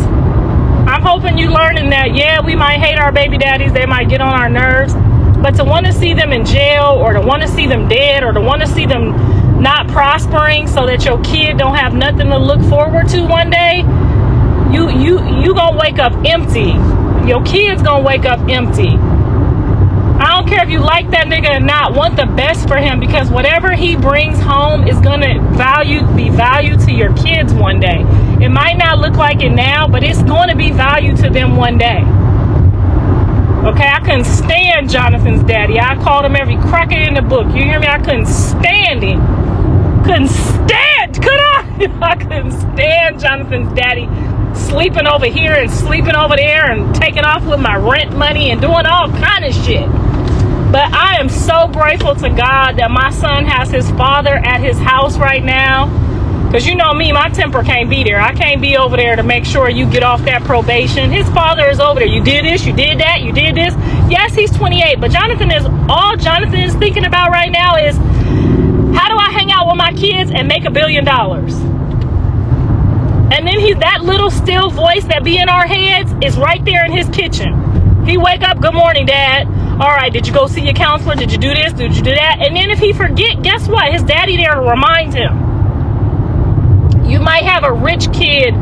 I'm hoping you learning that, yeah, we might hate our baby daddies, they might get on our nerves, but to want to see them in jail, or to want to see them dead, or to want to see them not prospering so that your kid don't have nothing to look forward to one day, you gonna wake up empty. Your kid's gonna wake up empty. I don't care if you like that nigga or not, want the best for him, because whatever he brings home is gonna be valued to your kids one day. It might not look like it now, but it's gonna be valued to them one day. Okay, I couldn't stand Jonathan's daddy. I called him every cracker in the book. You hear me? I couldn't stand him. Could I? I couldn't stand Jonathan's daddy sleeping over here and sleeping over there and taking off with my rent money and doing all kind of shit. But I am so grateful to God that my son has his father at his house right now. Because you know me, my temper can't be there. I can't be over there to make sure you get off that probation. His father is over there. You did this, you did that, you did this. Yes, he's 28, but all Jonathan is thinking about right now is, how do I hang out with my kids and make $1 billion? And then that little still voice that be in our heads is right there in his kitchen. He wake up, good morning, Dad. All right, did you go see your counselor? Did you do this? Did you do that? And then if he forget, guess what? His daddy there to remind him. You might have a rich kid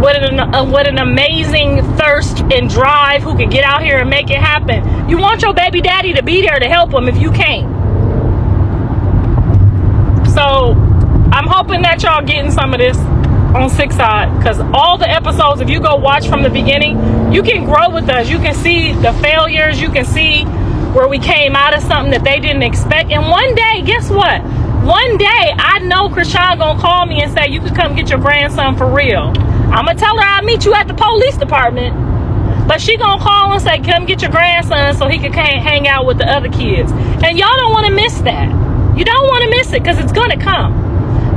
with an amazing thirst and drive who can get out here and make it happen. You want your baby daddy to be there to help him if you can't. So I'm hoping that y'all getting some of this on 6 Side, because all the episodes, if you go watch from the beginning, you can grow with us. You can see the failures. You can see where we came out of something that they didn't expect. And one day, guess what? One day, I know Chrisean gonna call me and say, you can come get your grandson for real. I'm gonna tell her I'll meet you at the police department. But she gonna call and say, come get your grandson so he can hang out with the other kids. And y'all don't want to miss that. You don't want to miss it, because it's gonna come.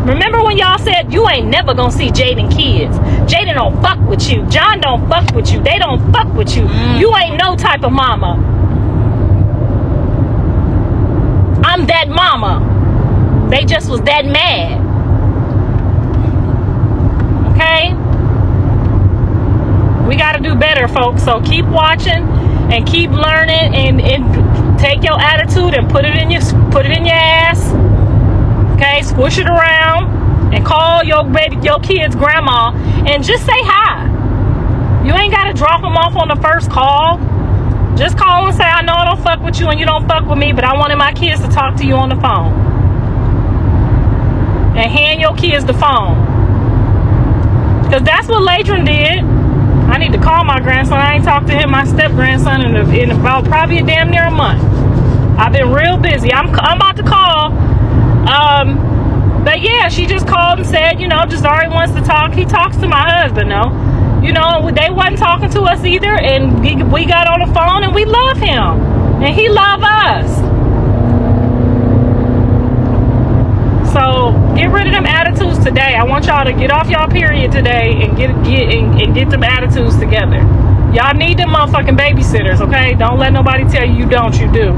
Remember when y'all said you ain't never gonna see Jaden kids? Jaden don't fuck with you. John don't fuck with you. They don't fuck with you. You ain't no type of mama. I'm that mama. They just was that mad. Okay? We gotta do better, folks. So keep watching and keep learning, and take your attitude and put it in your ass. Okay, squish it around and call your kid's grandma and just say hi. You ain't got to drop them off on the first call. Just call and say, I know I don't fuck with you and you don't fuck with me, but I wanted my kids to talk to you on the phone. And hand your kids the phone. Because that's what Ladron did. I need to call my grandson. I ain't talked to him, my step-grandson, in about probably a damn near a month. I've been real busy. I'm about to call. But yeah, she just called and said, Jazari wants to talk. He talks to my husband, though. They wasn't talking to us either, and we got on the phone, and we love him, and he love us. So get rid of them attitudes today. I want y'all to get off y'all period today and get them attitudes together. Y'all need them motherfucking babysitters, okay? Don't let nobody tell you don't. You do.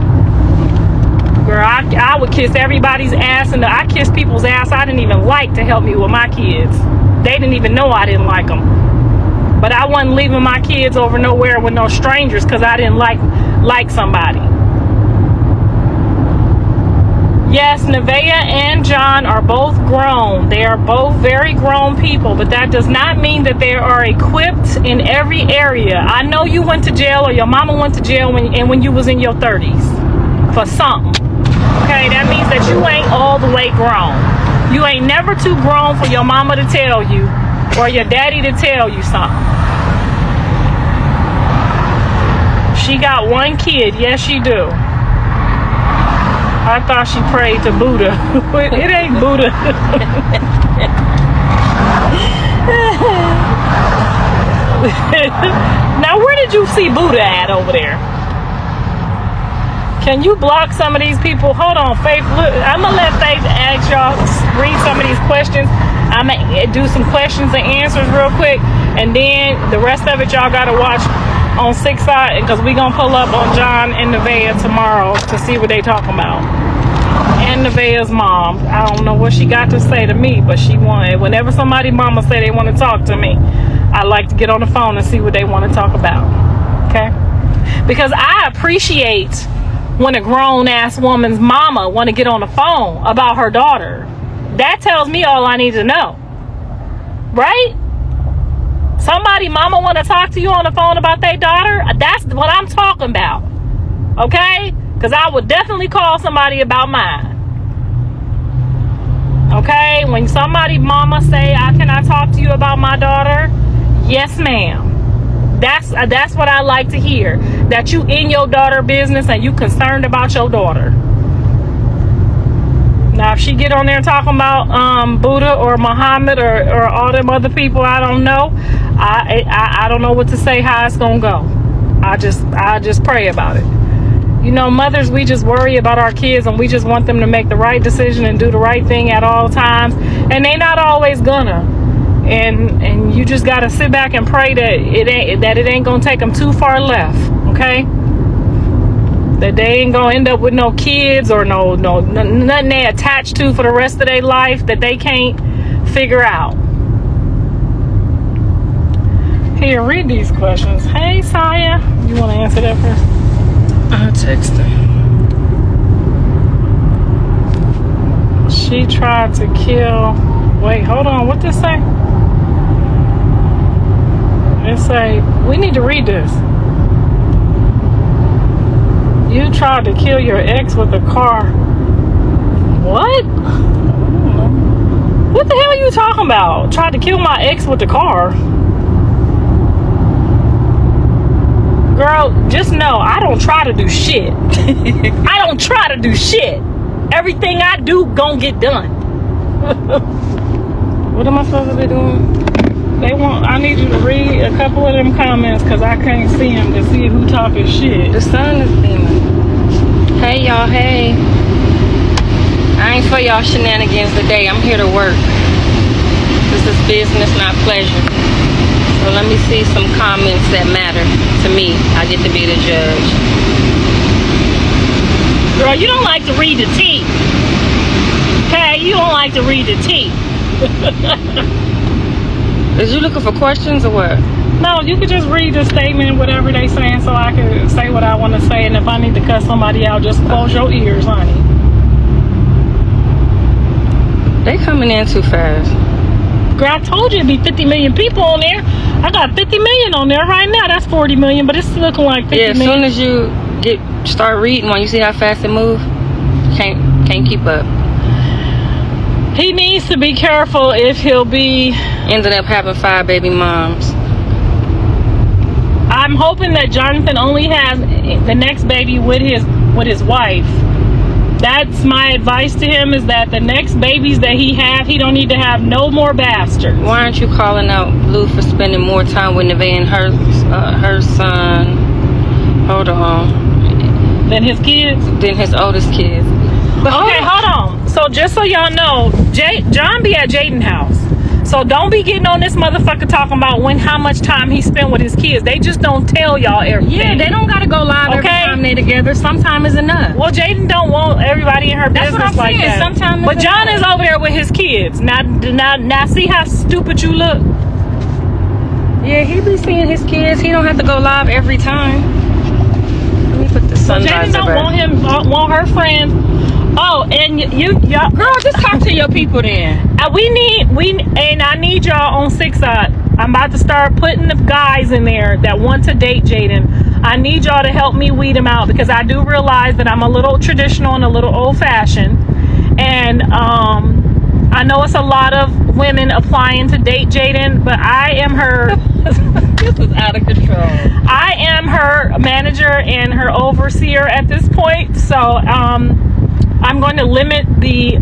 Girl, I would kiss everybody's ass, and I kissed people's ass I didn't even like to help me with my kids. They didn't even know I didn't like them. But I wasn't leaving my kids over nowhere with no strangers because I didn't like somebody. Yes, Nevaeh and John are both grown. They are both very grown people, but that does not mean that they are equipped in every area. I know you went to jail, or your mama went to jail when you was in your 30s for something. Okay, that means that you ain't all the way grown. You ain't never too grown for your mama to tell you or your daddy to tell you something. She got one kid. Yes, she do. I thought she prayed to Buddha. It ain't Buddha. Now, where did you see Buddha at over there? Can you block some of these people? Hold on, Faith. Look, I'm going to let Faith ask y'all, read some of these questions. I'm going to do some questions and answers real quick. And then the rest of it, y'all got to watch on 6 Side, because we're going to pull up on John and Nevaeh tomorrow to see what they talking about. and Nevaeh's mom. I don't know what she got to say to me, but she wanted. Whenever somebody mama say they want to talk to me, I like to get on the phone and see what they want to talk about. Okay? Because I appreciate when a grown-ass woman's mama want to get on the phone about her daughter. That tells me all I need to know. Right? Somebody mama want to talk to you on the phone about their daughter? That's what I'm talking about. Okay? Because I would definitely call somebody about mine. Okay? When somebody mama say, can I talk to you about my daughter? Yes, ma'am. That's what I like to hear. That you in your daughter business and you concerned about your daughter. Now, if she get on there talking about Buddha or Muhammad or all them other people, I don't know. I don't know what to say, how it's gonna go. I just pray about it. You know, mothers, we just worry about our kids and we just want them to make the right decision and do the right thing at all times. And they not always gonna. And you just gotta sit back and pray that it ain't gonna take them too far left, okay? That they ain't gonna end up with no kids or nothing they attached to for the rest of their life that they can't figure out. Here, read these questions. Hey, Saya, you want to answer that first? I'll text her. She tried to kill. Wait, hold on. What this say? It say, we need to read this. You tried to kill your ex with a car. What? What the hell are you talking about? Tried to kill my ex with the car? Girl, just know I don't try to do shit. I don't try to do shit. Everything I do gon' get done. What am I supposed to be doing? I need you to read a couple of them comments because I can't see them to see who talking shit. The sun is beaming. Hey y'all, hey. I ain't for y'all shenanigans today. I'm here to work. This is business, not pleasure. So let me see some comments that matter to me. I get to be the judge. Girl, you don't like to read the tea. Okay, you don't like to read the tea. Is you looking for questions or what? No, you could just read the statement, whatever they saying, so I can say what I want to say. And if I need to cut somebody out, just close your ears, honey. They coming in too fast. Girl, I told you it'd be 50 million people on there. I got 50 million on there right now. That's 40 million, but it's looking like 50 million. Yeah, as soon as you start reading, when you see how fast it moves, can't keep up. He needs to be careful if he'll be ended up having 5 baby moms. I'm hoping that Jonathan only has the next baby with his wife. That's my advice to him, is that the next babies that he don't need to have no more bastards. Why aren't you calling out Blue for spending more time with Nevaeh and her son? Hold on. Than his kids? Than his oldest kids. But okay, hold on. So just so y'all know, John be at Jaden house. So don't be getting on this motherfucker talking about how much time he spent with his kids. They just don't tell y'all everything. Yeah, they don't gotta go live every time they together. Sometimes is enough. Well, Jaden don't want everybody in her business like that. Sometimes but John is over there with his kids. Now see how stupid you look? Yeah, he be seeing his kids. He don't have to go live every time. Let me put the sun. Jaden don't want her friends. Oh, and y'all, girl, just talk to your people then. I need y'all on 6 Side. I'm about to start putting the guys in there that want to date Jaden. I need y'all to help me weed them out, because I do realize that I'm a little traditional and a little old-fashioned, and I know it's a lot of women applying to date Jaden, but I am her. This is out of control. I am her manager and her overseer at this point, so I'm going to limit the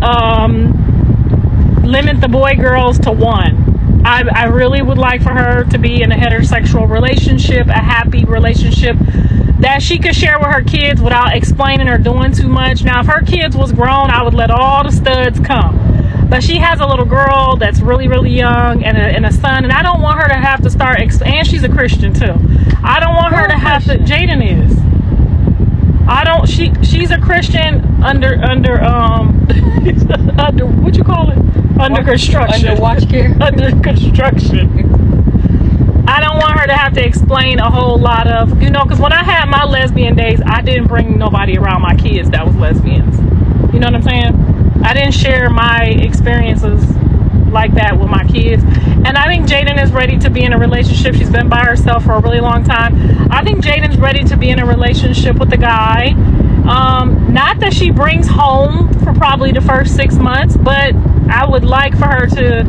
boy girls to 1. I really would like for her to be in a heterosexual relationship, a happy relationship that she could share with her kids without explaining or doing too much. Now, if her kids was grown, I would let all the studs come. But she has a little girl that's really, really young and a son, and I don't want her to have to start, and she's a Christian too. I don't want her to have to, Jaden is. She's a Christian under what you call it? Under construction. Under watch care. Under construction. I don't want her to have to explain a whole lot of, because when I had my lesbian days, I didn't bring nobody around my kids that was lesbians. You know what I'm saying? I didn't share my experiences like that with my kids. And I think Jaden is ready to be in a relationship. She's been by herself for a really long time. I think Jaden's ready to be in a relationship with a guy. Not that she brings home for probably the first 6 months, but I would like for her to,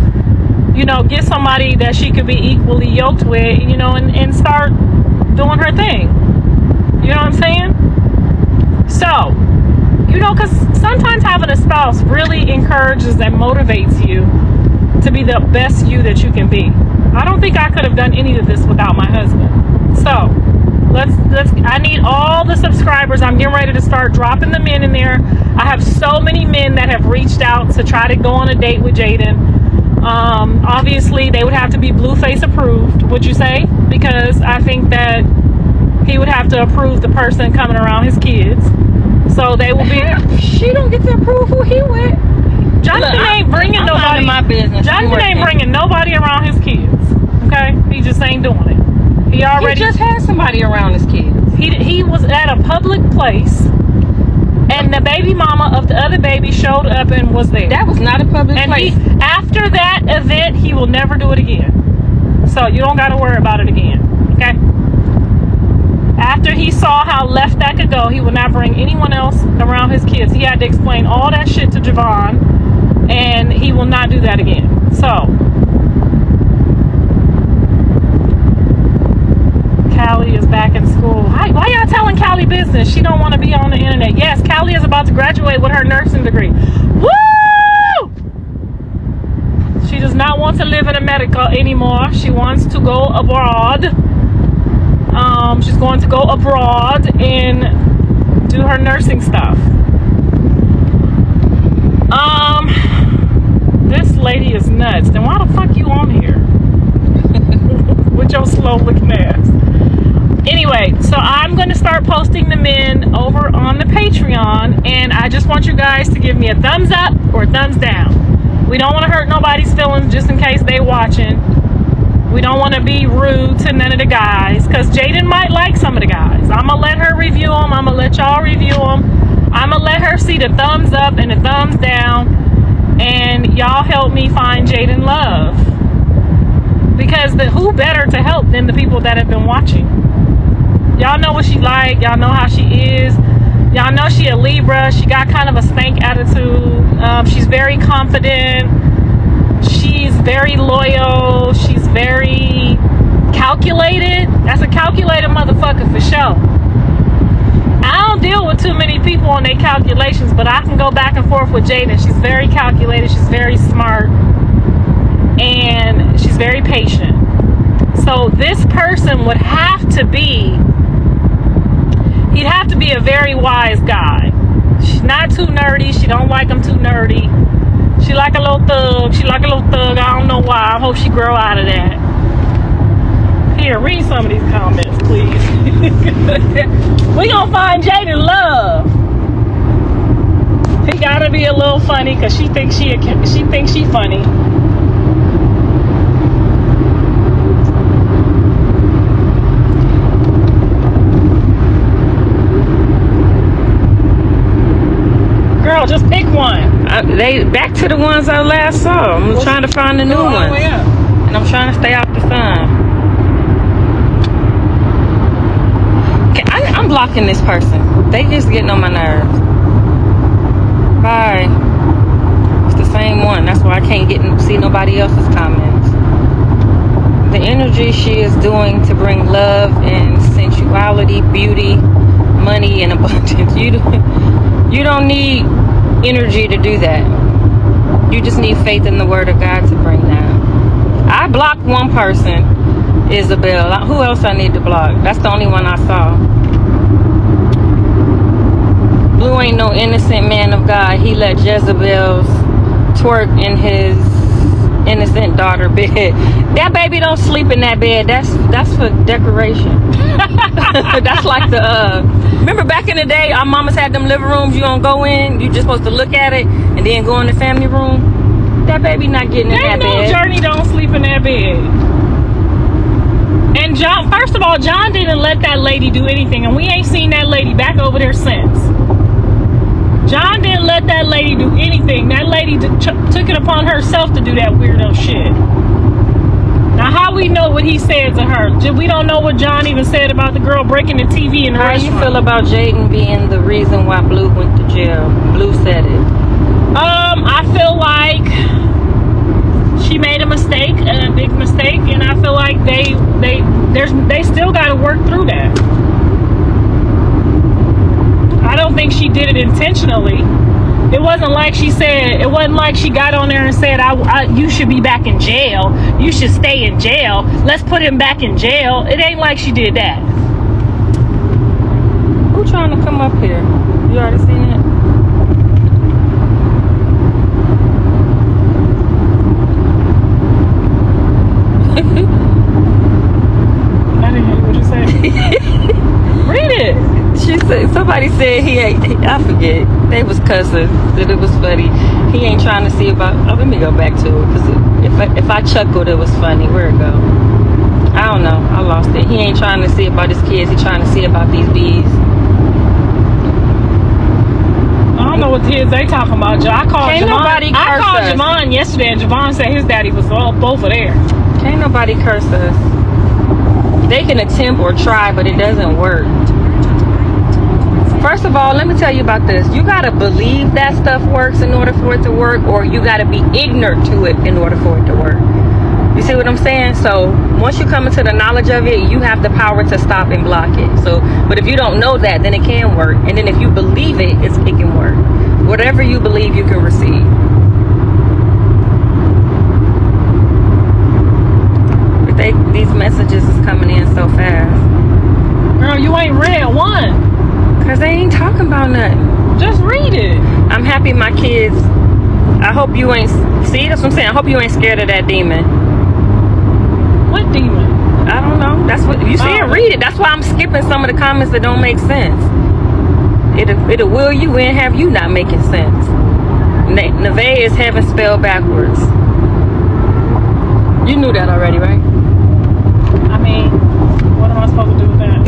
get somebody that she could be equally yoked with, and start doing her thing. You know what I'm saying? So, because sometimes having a spouse really encourages and motivates you to be the best you that you can be. I don't think I could have done any of this without my husband. So, I need all the subscribers. I'm getting ready to start dropping the men in there. I have so many men that have reached out to try to go on a date with Jaden. Obviously they would have to be Blueface approved, would you say? Because I think that he would have to approve the person coming around his kids. So they will be. She don't get to approve who he with. Jonathan ain't bringing nobody. My business. Jonathan ain't bringing nobody around his kids. Okay, he just ain't doing it. He just had somebody around his kids. He was at a public place, and the baby mama of the other baby showed up and was there. That was not a public place. After that event, he will never do it again. So you don't got to worry about it again. Okay. After he saw how left that could go, he would not bring anyone else around his kids. He had to explain all that shit to Javon, and he will not do that again. So, Callie is back in school. Why y'all telling Callie business? She don't want to be on the internet. Yes, Callie is about to graduate with her nursing degree. Woo! She does not want to live in America anymore. She wants to go abroad. She's going to go abroad and do her nursing stuff. This lady is nuts. Then why the fuck you on here? With your slow looking ass. Anyway, so I'm going to start posting the men over on the Patreon, and I just want you guys to give me a thumbs up or a thumbs down. We don't want to hurt nobody's feelings just in case they watching. We don't want to be rude to none of the guys, because Jaden might like some of the guys. I'm going to let her review them. I'm going to let y'all review them. I'm going to let her see the thumbs up and the thumbs down, and y'all help me find Jaden love. Because who better to help than the people that have been watching? Y'all know what she like. Y'all know how she is. Y'all know she a Libra. She got kind of a stank attitude. She's very confident. She's very loyal. She's very calculated. That's a calculated motherfucker for sure. I don't deal with too many people on their calculations, but I can go back and forth with Jaden. She's very calculated. She's very smart. And she's very patient. So this person would have to be, he'd have to be a very wise guy. She's not too nerdy. She don't like him too nerdy. She like a little thug. She like a little thug. I don't know why. I hope she grow out of that. Here, read some of these comments, please. We gonna find Jaden love. He gotta be a little funny because she thinks she funny. Girl, just pick one. They back to the ones I last saw. I'm trying to find the new ones, and I'm trying to stay out the sun. Okay, I'm blocking this person. They just getting on my nerves. Bye. It's the same one. That's why I can't see nobody else's comments. The energy she is doing to bring love and sensuality, beauty, money, and abundance. You don't need energy to do that. You just need faith in the word of God to bring that. I blocked one person, Isabel. Who else I need to block? That's the only one I saw. Blue ain't no innocent man of God. He let Jezebels twerk in his innocent daughter bed. That baby don't sleep in that bed. That's for decoration. That's like the remember back in the day, our mamas had them living rooms. You don't go in. You just supposed to look at it and then go in the family room. That baby not getting in that bed. Journey don't sleep in that bed. And John, first of all, John didn't let that lady do anything, and we ain't seen that lady back over there since. John didn't let that lady do anything. That lady took it upon herself to do that weirdo shit. Now, how we know what he said to her? We don't know what John even said about the girl breaking the TV in the restaurant. How you feel about Jaden being the reason why Blue went to jail? Blue said it. I feel like she made a mistake, a big mistake, and I feel like they still got to work through that. I don't think she did it intentionally. It wasn't like she said, it wasn't like she got on there and said, you should be back in jail. You should stay in jail. Let's put him back in jail. It ain't like she did that. Who trying to come up here? You already seen it? I didn't hear what you said. Read it. She said, somebody said he ain't, I forget, they was cussing, that it was funny. He ain't trying to see about, let me go back to it, because if I chuckled, it was funny. Where'd it go? I don't know, I lost it. He ain't trying to see about his kids, he trying to see about these bees. I don't know what kids they talking about, Joe. I called Javon yesterday, and Javon said his daddy was both of there. Can't nobody curse us. They can attempt or try, but it doesn't work. First of all, let me tell you about this. You gotta believe that stuff works in order for it to work, or you gotta be ignorant to it in order for it to work. You see what I'm saying? So once you come into the knowledge of it, you have the power to stop and block it. So, but if you don't know that, then it can work. And then if you believe it, it can work. Whatever you believe, you can receive. But these messages is coming in so fast. Girl, you ain't read one. Cause they ain't talking about nothing. Just read it. I'm happy my kids. I hope you ain't. See, that's what I'm saying. I hope you ain't scared of that demon. What demon? I don't know. That's what you see it. Read it. That's why I'm skipping some of the comments that don't make sense. It'll will you in, have you not making sense. Neve is heaven spelled backwards. You knew that already, right? I mean, what am I supposed to do with that?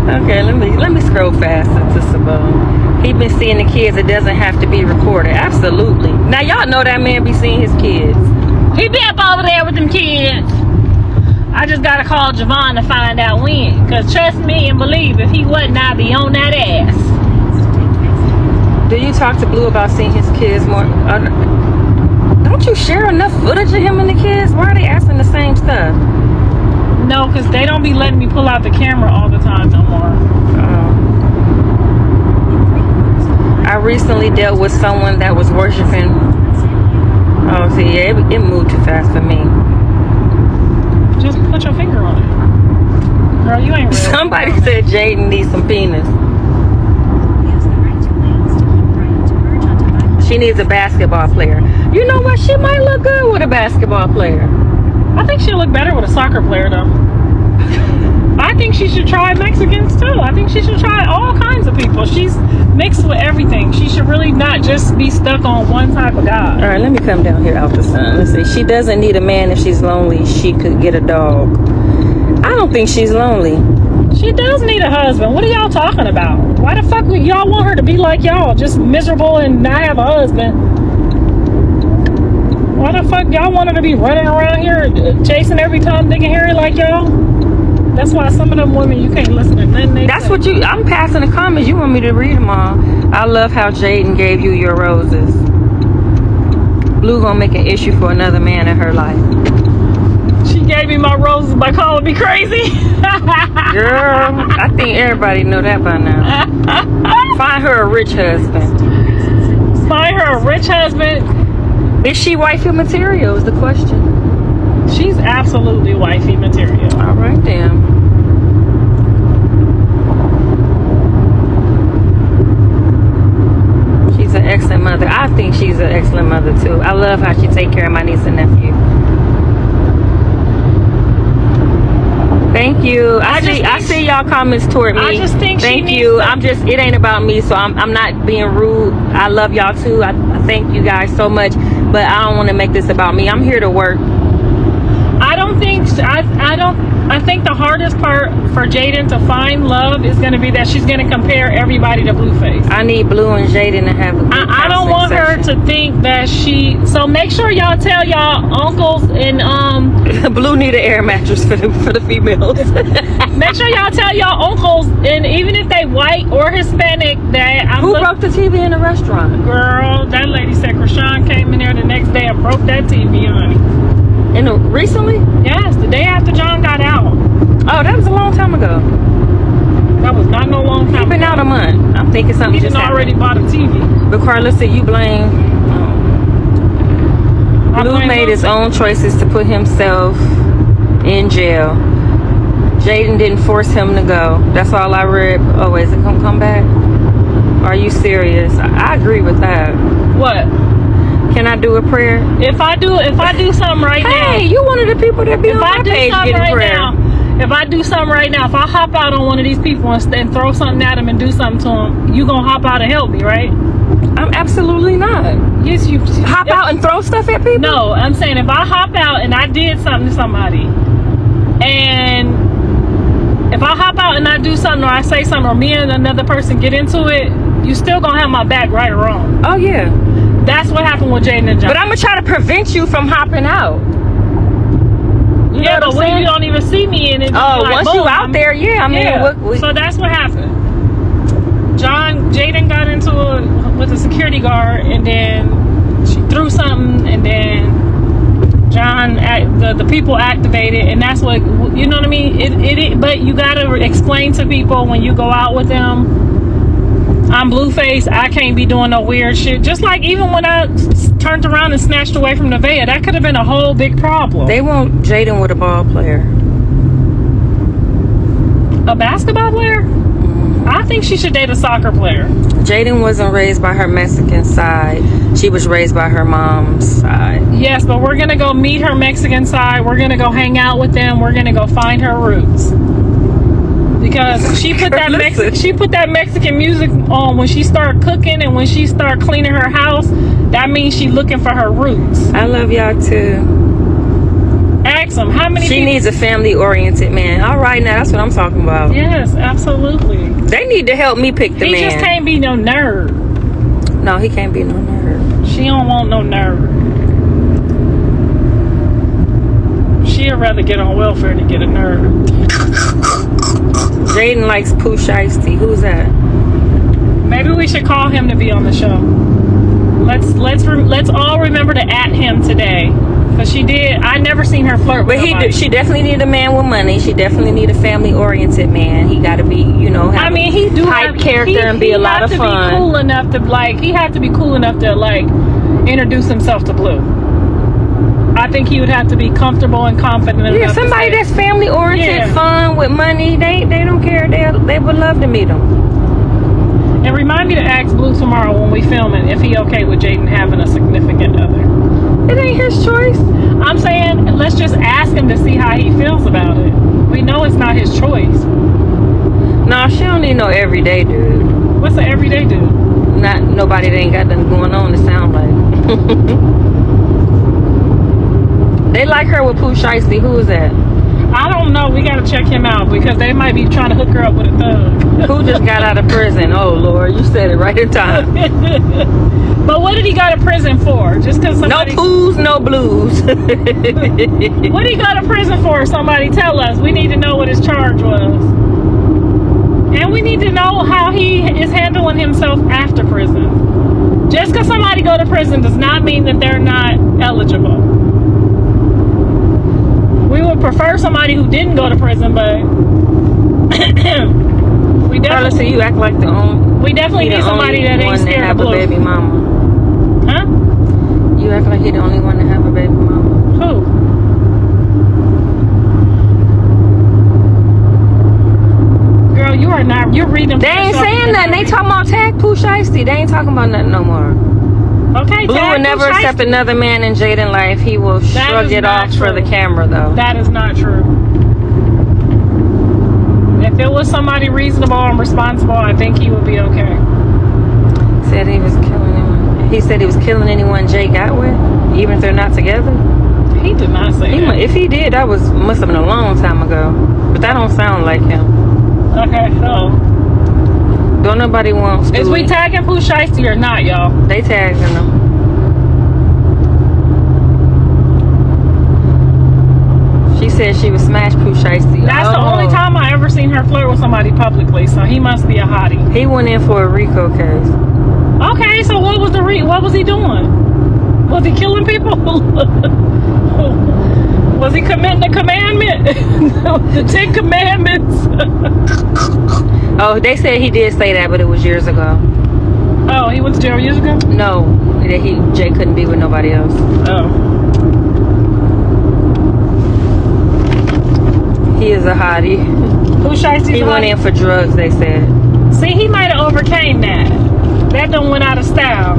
Okay, let me scroll faster to Sabone. He been seeing the kids. It doesn't have to be recorded. Absolutely. Now y'all know that man be seeing his kids. He be up over there with them kids. I just gotta call Javon to find out when. Cause trust me and believe, if he wasn't, I'd be on that ass. Do you talk to Blue about seeing his kids more? Don't you share enough footage of him and the kids? Why are they asking the same stuff? No, because they don't be letting me pull out the camera all the time no more. I recently dealt with someone that was worshiping. Oh, see, yeah, it moved too fast for me. Just put your finger on it. Girl, you ain't real. Somebody said Jaden needs some penis. She needs a basketball player. You know what? She might look good with a basketball player. I think she'll look better with a soccer player, though. I think she should try Mexicans, too. I think she should try all kinds of people. She's mixed with everything. She should really not just be stuck on one type of guy. All right, let me come down here out the sun. Let's see. She doesn't need a man if she's lonely. She could get a dog. I don't think she's lonely. She does need a husband. What are y'all talking about? Why the fuck would y'all want her to be like y'all? Just miserable and not have a husband? Why the fuck y'all want her to be running around here chasing every Tom, Dick, and Harry like y'all? That's why some of them women, you can't listen to nothing they That's say. what you, I'm passing the comments. You want me to read them all. I love how Jaden gave you your roses. Blue gonna make an issue for another man in her life. She gave me my roses by calling me crazy. Girl, I think everybody know that by now. Find her a rich husband. Find her a rich husband. Is she wifey material is the question. She's absolutely wifey material. All right then. She's an excellent mother. I think she's an excellent mother too. I love how she and take care of my niece and nephew. Thank you. I see y'all comments toward me. I just think thank you. It ain't about me, so I'm not being rude. I love y'all too. I thank you guys so much, but I don't want to make this about me. I'm here to work. I think the hardest part for Jaden to find love is going to be that she's going to compare everybody to Blueface. I need Blue and Jaden to have a good I don't want her to think that so make sure y'all tell y'all uncles and Blue need an air mattress for the females. Make sure y'all tell y'all uncles, and even if they white or Hispanic, that who broke the TV in the restaurant? Girl, that lady said Chrisean came in there the next day and broke that TV, honey. Recently? Yes, the day after John got out. Oh, that was a long time ago. That was not no long time. He's been out a month. I'm thinking something he just already bought a TV. But Karlissa, you blame. Blue made his own choices to put himself in jail. Jaden didn't force him to go. That's all I read. Oh, is it gonna come back? Are you serious? I agree with that. What? Can I do a prayer? If I do something right now. Hey, you one of the people that be on my page getting prayer. If I do something right now, if I hop out on one of these people and throw something at them and do something to them, you gonna hop out and help me, right? I'm absolutely not. Yes, you hop out and throw stuff at people. No, I'm saying if I hop out and I did something to somebody, and if I hop out and I do something or I say something or me and another person get into it, you still gonna have my back, right or wrong. Oh yeah. That's what happened with Jaden and John. But I'm gonna try to prevent you from hopping out. You know but when you don't even see me in it. Once you out there, yeah. I mean, so that's what happened. Jaden got into it with a security guard, and then she threw something, and then John, the people activated, and that's what, you know what I mean. But you gotta explain to people when you go out with them. I'm Blueface. I can't be doing no weird shit. Just like even when I turned around and snatched away from Nevaeh, that could have been a whole big problem. They want Jaden with a ball player. A basketball player? I think she should date a soccer player. Jaden wasn't raised by her Mexican side. She was raised by her mom's side. Yes, but we're gonna go meet her Mexican side. We're gonna go hang out with them. We're gonna go find her roots. Because she put that Mexican music on when she started cooking and when she started cleaning her house. That means she's looking for her roots. I love y'all too. Ask them how many. She needs a family-oriented man. All right, now that's what I'm talking about. Yes, absolutely. They need to help me pick the man. He just can't be no nerd. No, he can't be no nerd. She don't want no nerd. She'd rather get on welfare than get a nerd. Jaden likes Pooh Shiesty. Who's that? Maybe we should call him to be on the show. Let's all remember to at him today, because she did. I never seen her flirt with nobody. She definitely need a man with money. She definitely need a family-oriented man. He got to be, he do type character and be a lot of fun. He cool enough to he had to be cool enough to introduce himself to Blue. I think he would have to be comfortable and confident enough. Yeah, somebody that's family oriented, fun with money. They don't care. They would love to meet him. And remind me to ask Blue tomorrow when we film it if he okay with Jaden having a significant other. It ain't his choice. I'm saying let's just ask him to see how he feels about it. We know it's not his choice. Nah, she don't need no everyday dude. What's an everyday dude? Not nobody that ain't got nothing going on. It sound like. They like her with Pooh Shiesty. Who is that? I don't know. We gotta check him out because they might be trying to hook her up with a thug. Who just got out of prison? Oh Lord, you said it right in time. But what did he go to prison for? Just because somebody... No Poohs, no blues. What did he go to prison for? Somebody tell us. We need to know what his charge was. And we need to know how he is handling himself after prison. Just because somebody go to prison does not mean that they're not eligible. We would prefer somebody who didn't go to prison, but we definitely. You act like we definitely need somebody that ain't scared of Blue. A baby mama. Huh? You act like he the only one to have a baby mama. Who? Girl, you are not. You're reading. They ain't saying nothing. They talking about tag Pooh Shiesty. They ain't talking about nothing no more. Okay, Blue will never accept another man in Jaden life. He will shrug it off for the camera, though. That is not true. If it was somebody reasonable and responsible, I think he would be okay. Said he was killing him. He said he was killing anyone Jay got with, even if they're not together. He did not say that. If he did, that must have been a long time ago. But that don't sound like him. Okay, so don't nobody want Stewie. Is we tagging Pooh Shiesty or not, y'all? They tagging him. She said she would smash Pooh Shiesty. That's the only time I ever seen her flirt with somebody publicly, so he must be a hottie. He went in for a RICO case. Okay, so what was he doing? Was he killing people? Was he committing the commandment? The 10 Commandments? Oh, they said he did say that, but it was years ago. Oh, he went to jail years ago? No, Jay couldn't be with nobody else. Oh. He is a hottie. Pooh Shiesty's He went in for drugs, they said. See, he might have overcame that. That done went out of style.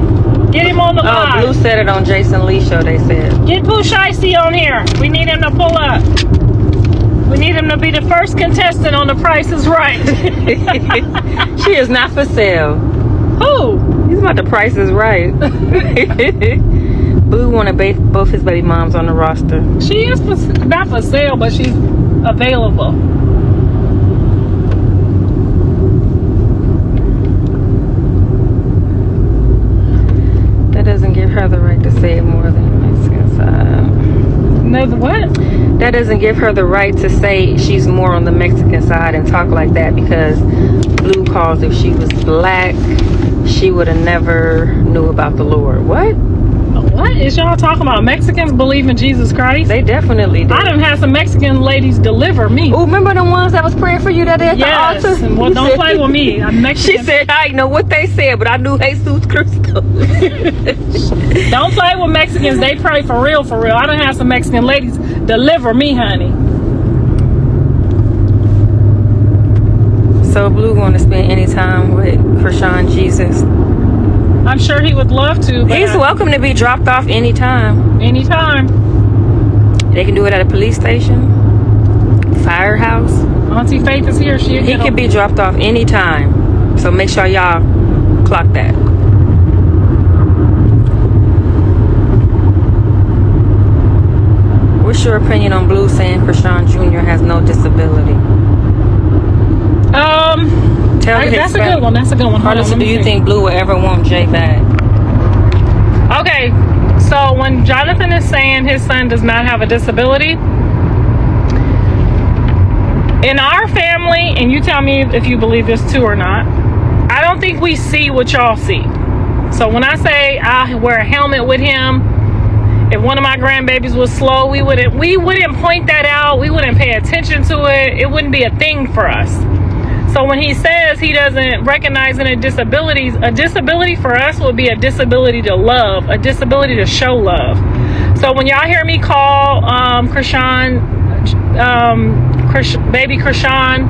Get him on the line. Oh, Blue said it on Jason Lee show, they said. Get Pooh Shiesty on here. We need him to pull up. We need him to be the first contestant on The Price is Right. She is not for sale. Who? He's about The Price is Right. Blue wanted both his baby moms on the roster. She is not for sale, but she's available. That doesn't give her the right to say it more than the Mexican side. No, the what? That doesn't give her the right to say she's more on the Mexican side and talk like that, because Blue calls if she was black, she would have never knew about the Lord. What? What is y'all talking about? Mexicans believe in Jesus Christ? They definitely do. I done had some Mexican ladies deliver me. Oh, remember the ones that was praying for you that day at the altar? Yes. Well, don't play with me. I'm Mexican. She said, I didn't know what they said, but I knew Jesus Cristo. Don't play with Mexicans. They pray for real, for real. I done had some Mexican ladies deliver me, honey. So Blue want to spend any time with Chrisean Jesus? I'm sure he would love to. But He's welcome to be dropped off anytime. Anytime. They can do it at a police station, firehouse. Auntie Faith is here. He can be dropped off anytime. So make sure y'all clock that. What's your opinion on Blue saying Chrisean Jr. has no disability? That's a good one. That's a good one. Karlissa, do you think Blue will ever want Jay back? Okay, so when Jonathan is saying his son does not have a disability, in our family, and you tell me if you believe this too or not, I don't think we see what y'all see. So when I say I wear a helmet with him, if one of my grandbabies was slow, we wouldn't point that out. We wouldn't pay attention to it. It wouldn't be a thing for us. So when he says he doesn't recognize any disabilities, a disability for us would be a disability to love, a disability to show love. So when y'all hear me call baby Chrisean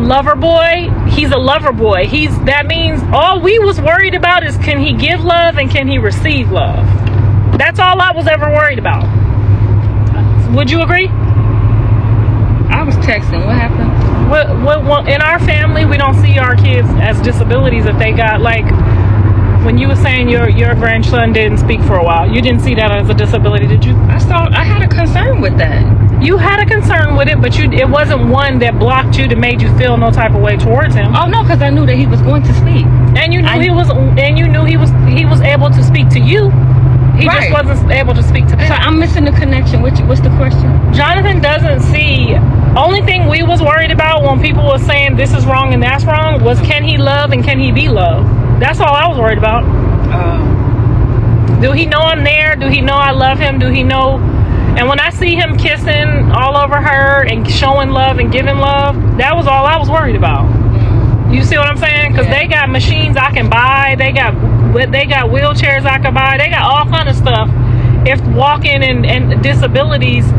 lover boy, he's a lover boy. That means all we was worried about is, can he give love and can he receive love? That's all I was ever worried about. Would you agree? I was texting. What happened? In our family, we don't see our kids as disabilities if they got, like, when you were saying your grandson didn't speak for a while, you didn't see that as a disability, did you? I had a concern with that. You had a concern with it, but it wasn't one that blocked you, that made you feel no type of way towards him. Oh no, because I knew that he was going to speak, and you knew he was able to speak to you. He just wasn't able to speak to them. So I'm missing the connection. What's the question? Jonathan doesn't see. Only thing we was worried about when people were saying this is wrong and that's wrong was, can he love and can he be loved? That's all I was worried about. Do he know I'm there? Do he know I love him? Do he know? And when I see him kissing all over her and showing love and giving love, that was all I was worried about. You see what I'm saying? Because they got machines I can buy. They got wheelchairs I can buy. They got all kind of stuff. If walking and disabilities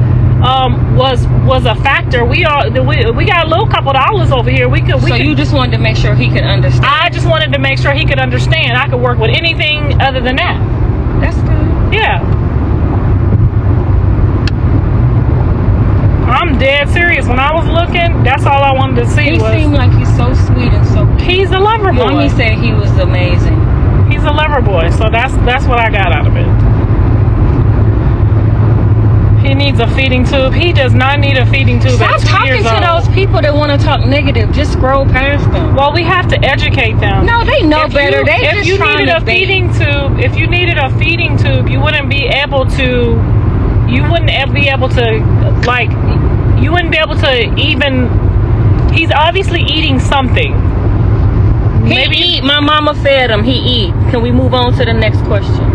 was a factor. We got a little couple dollars over here. So you just wanted to make sure he could understand. I just wanted to make sure he could understand. I could work with anything other than that. That's good. Yeah. I'm dead serious. When I was looking, that's all I wanted to see. He seemed like he's so sweet and so cute. He's a lover boy. Mommy said he was amazing. He's a lover boy, so that's what I got out of it. He needs a feeding tube. He does not need a feeding tube. Stop talking to those people that want to talk negative. Just scroll past them. Well, we have to educate them. No, they know better. If you needed a feeding tube, you wouldn't be able to. You wouldn't be able to even. He's obviously eating something. He eat. My mama fed him. He eat. Can we move on to the next question?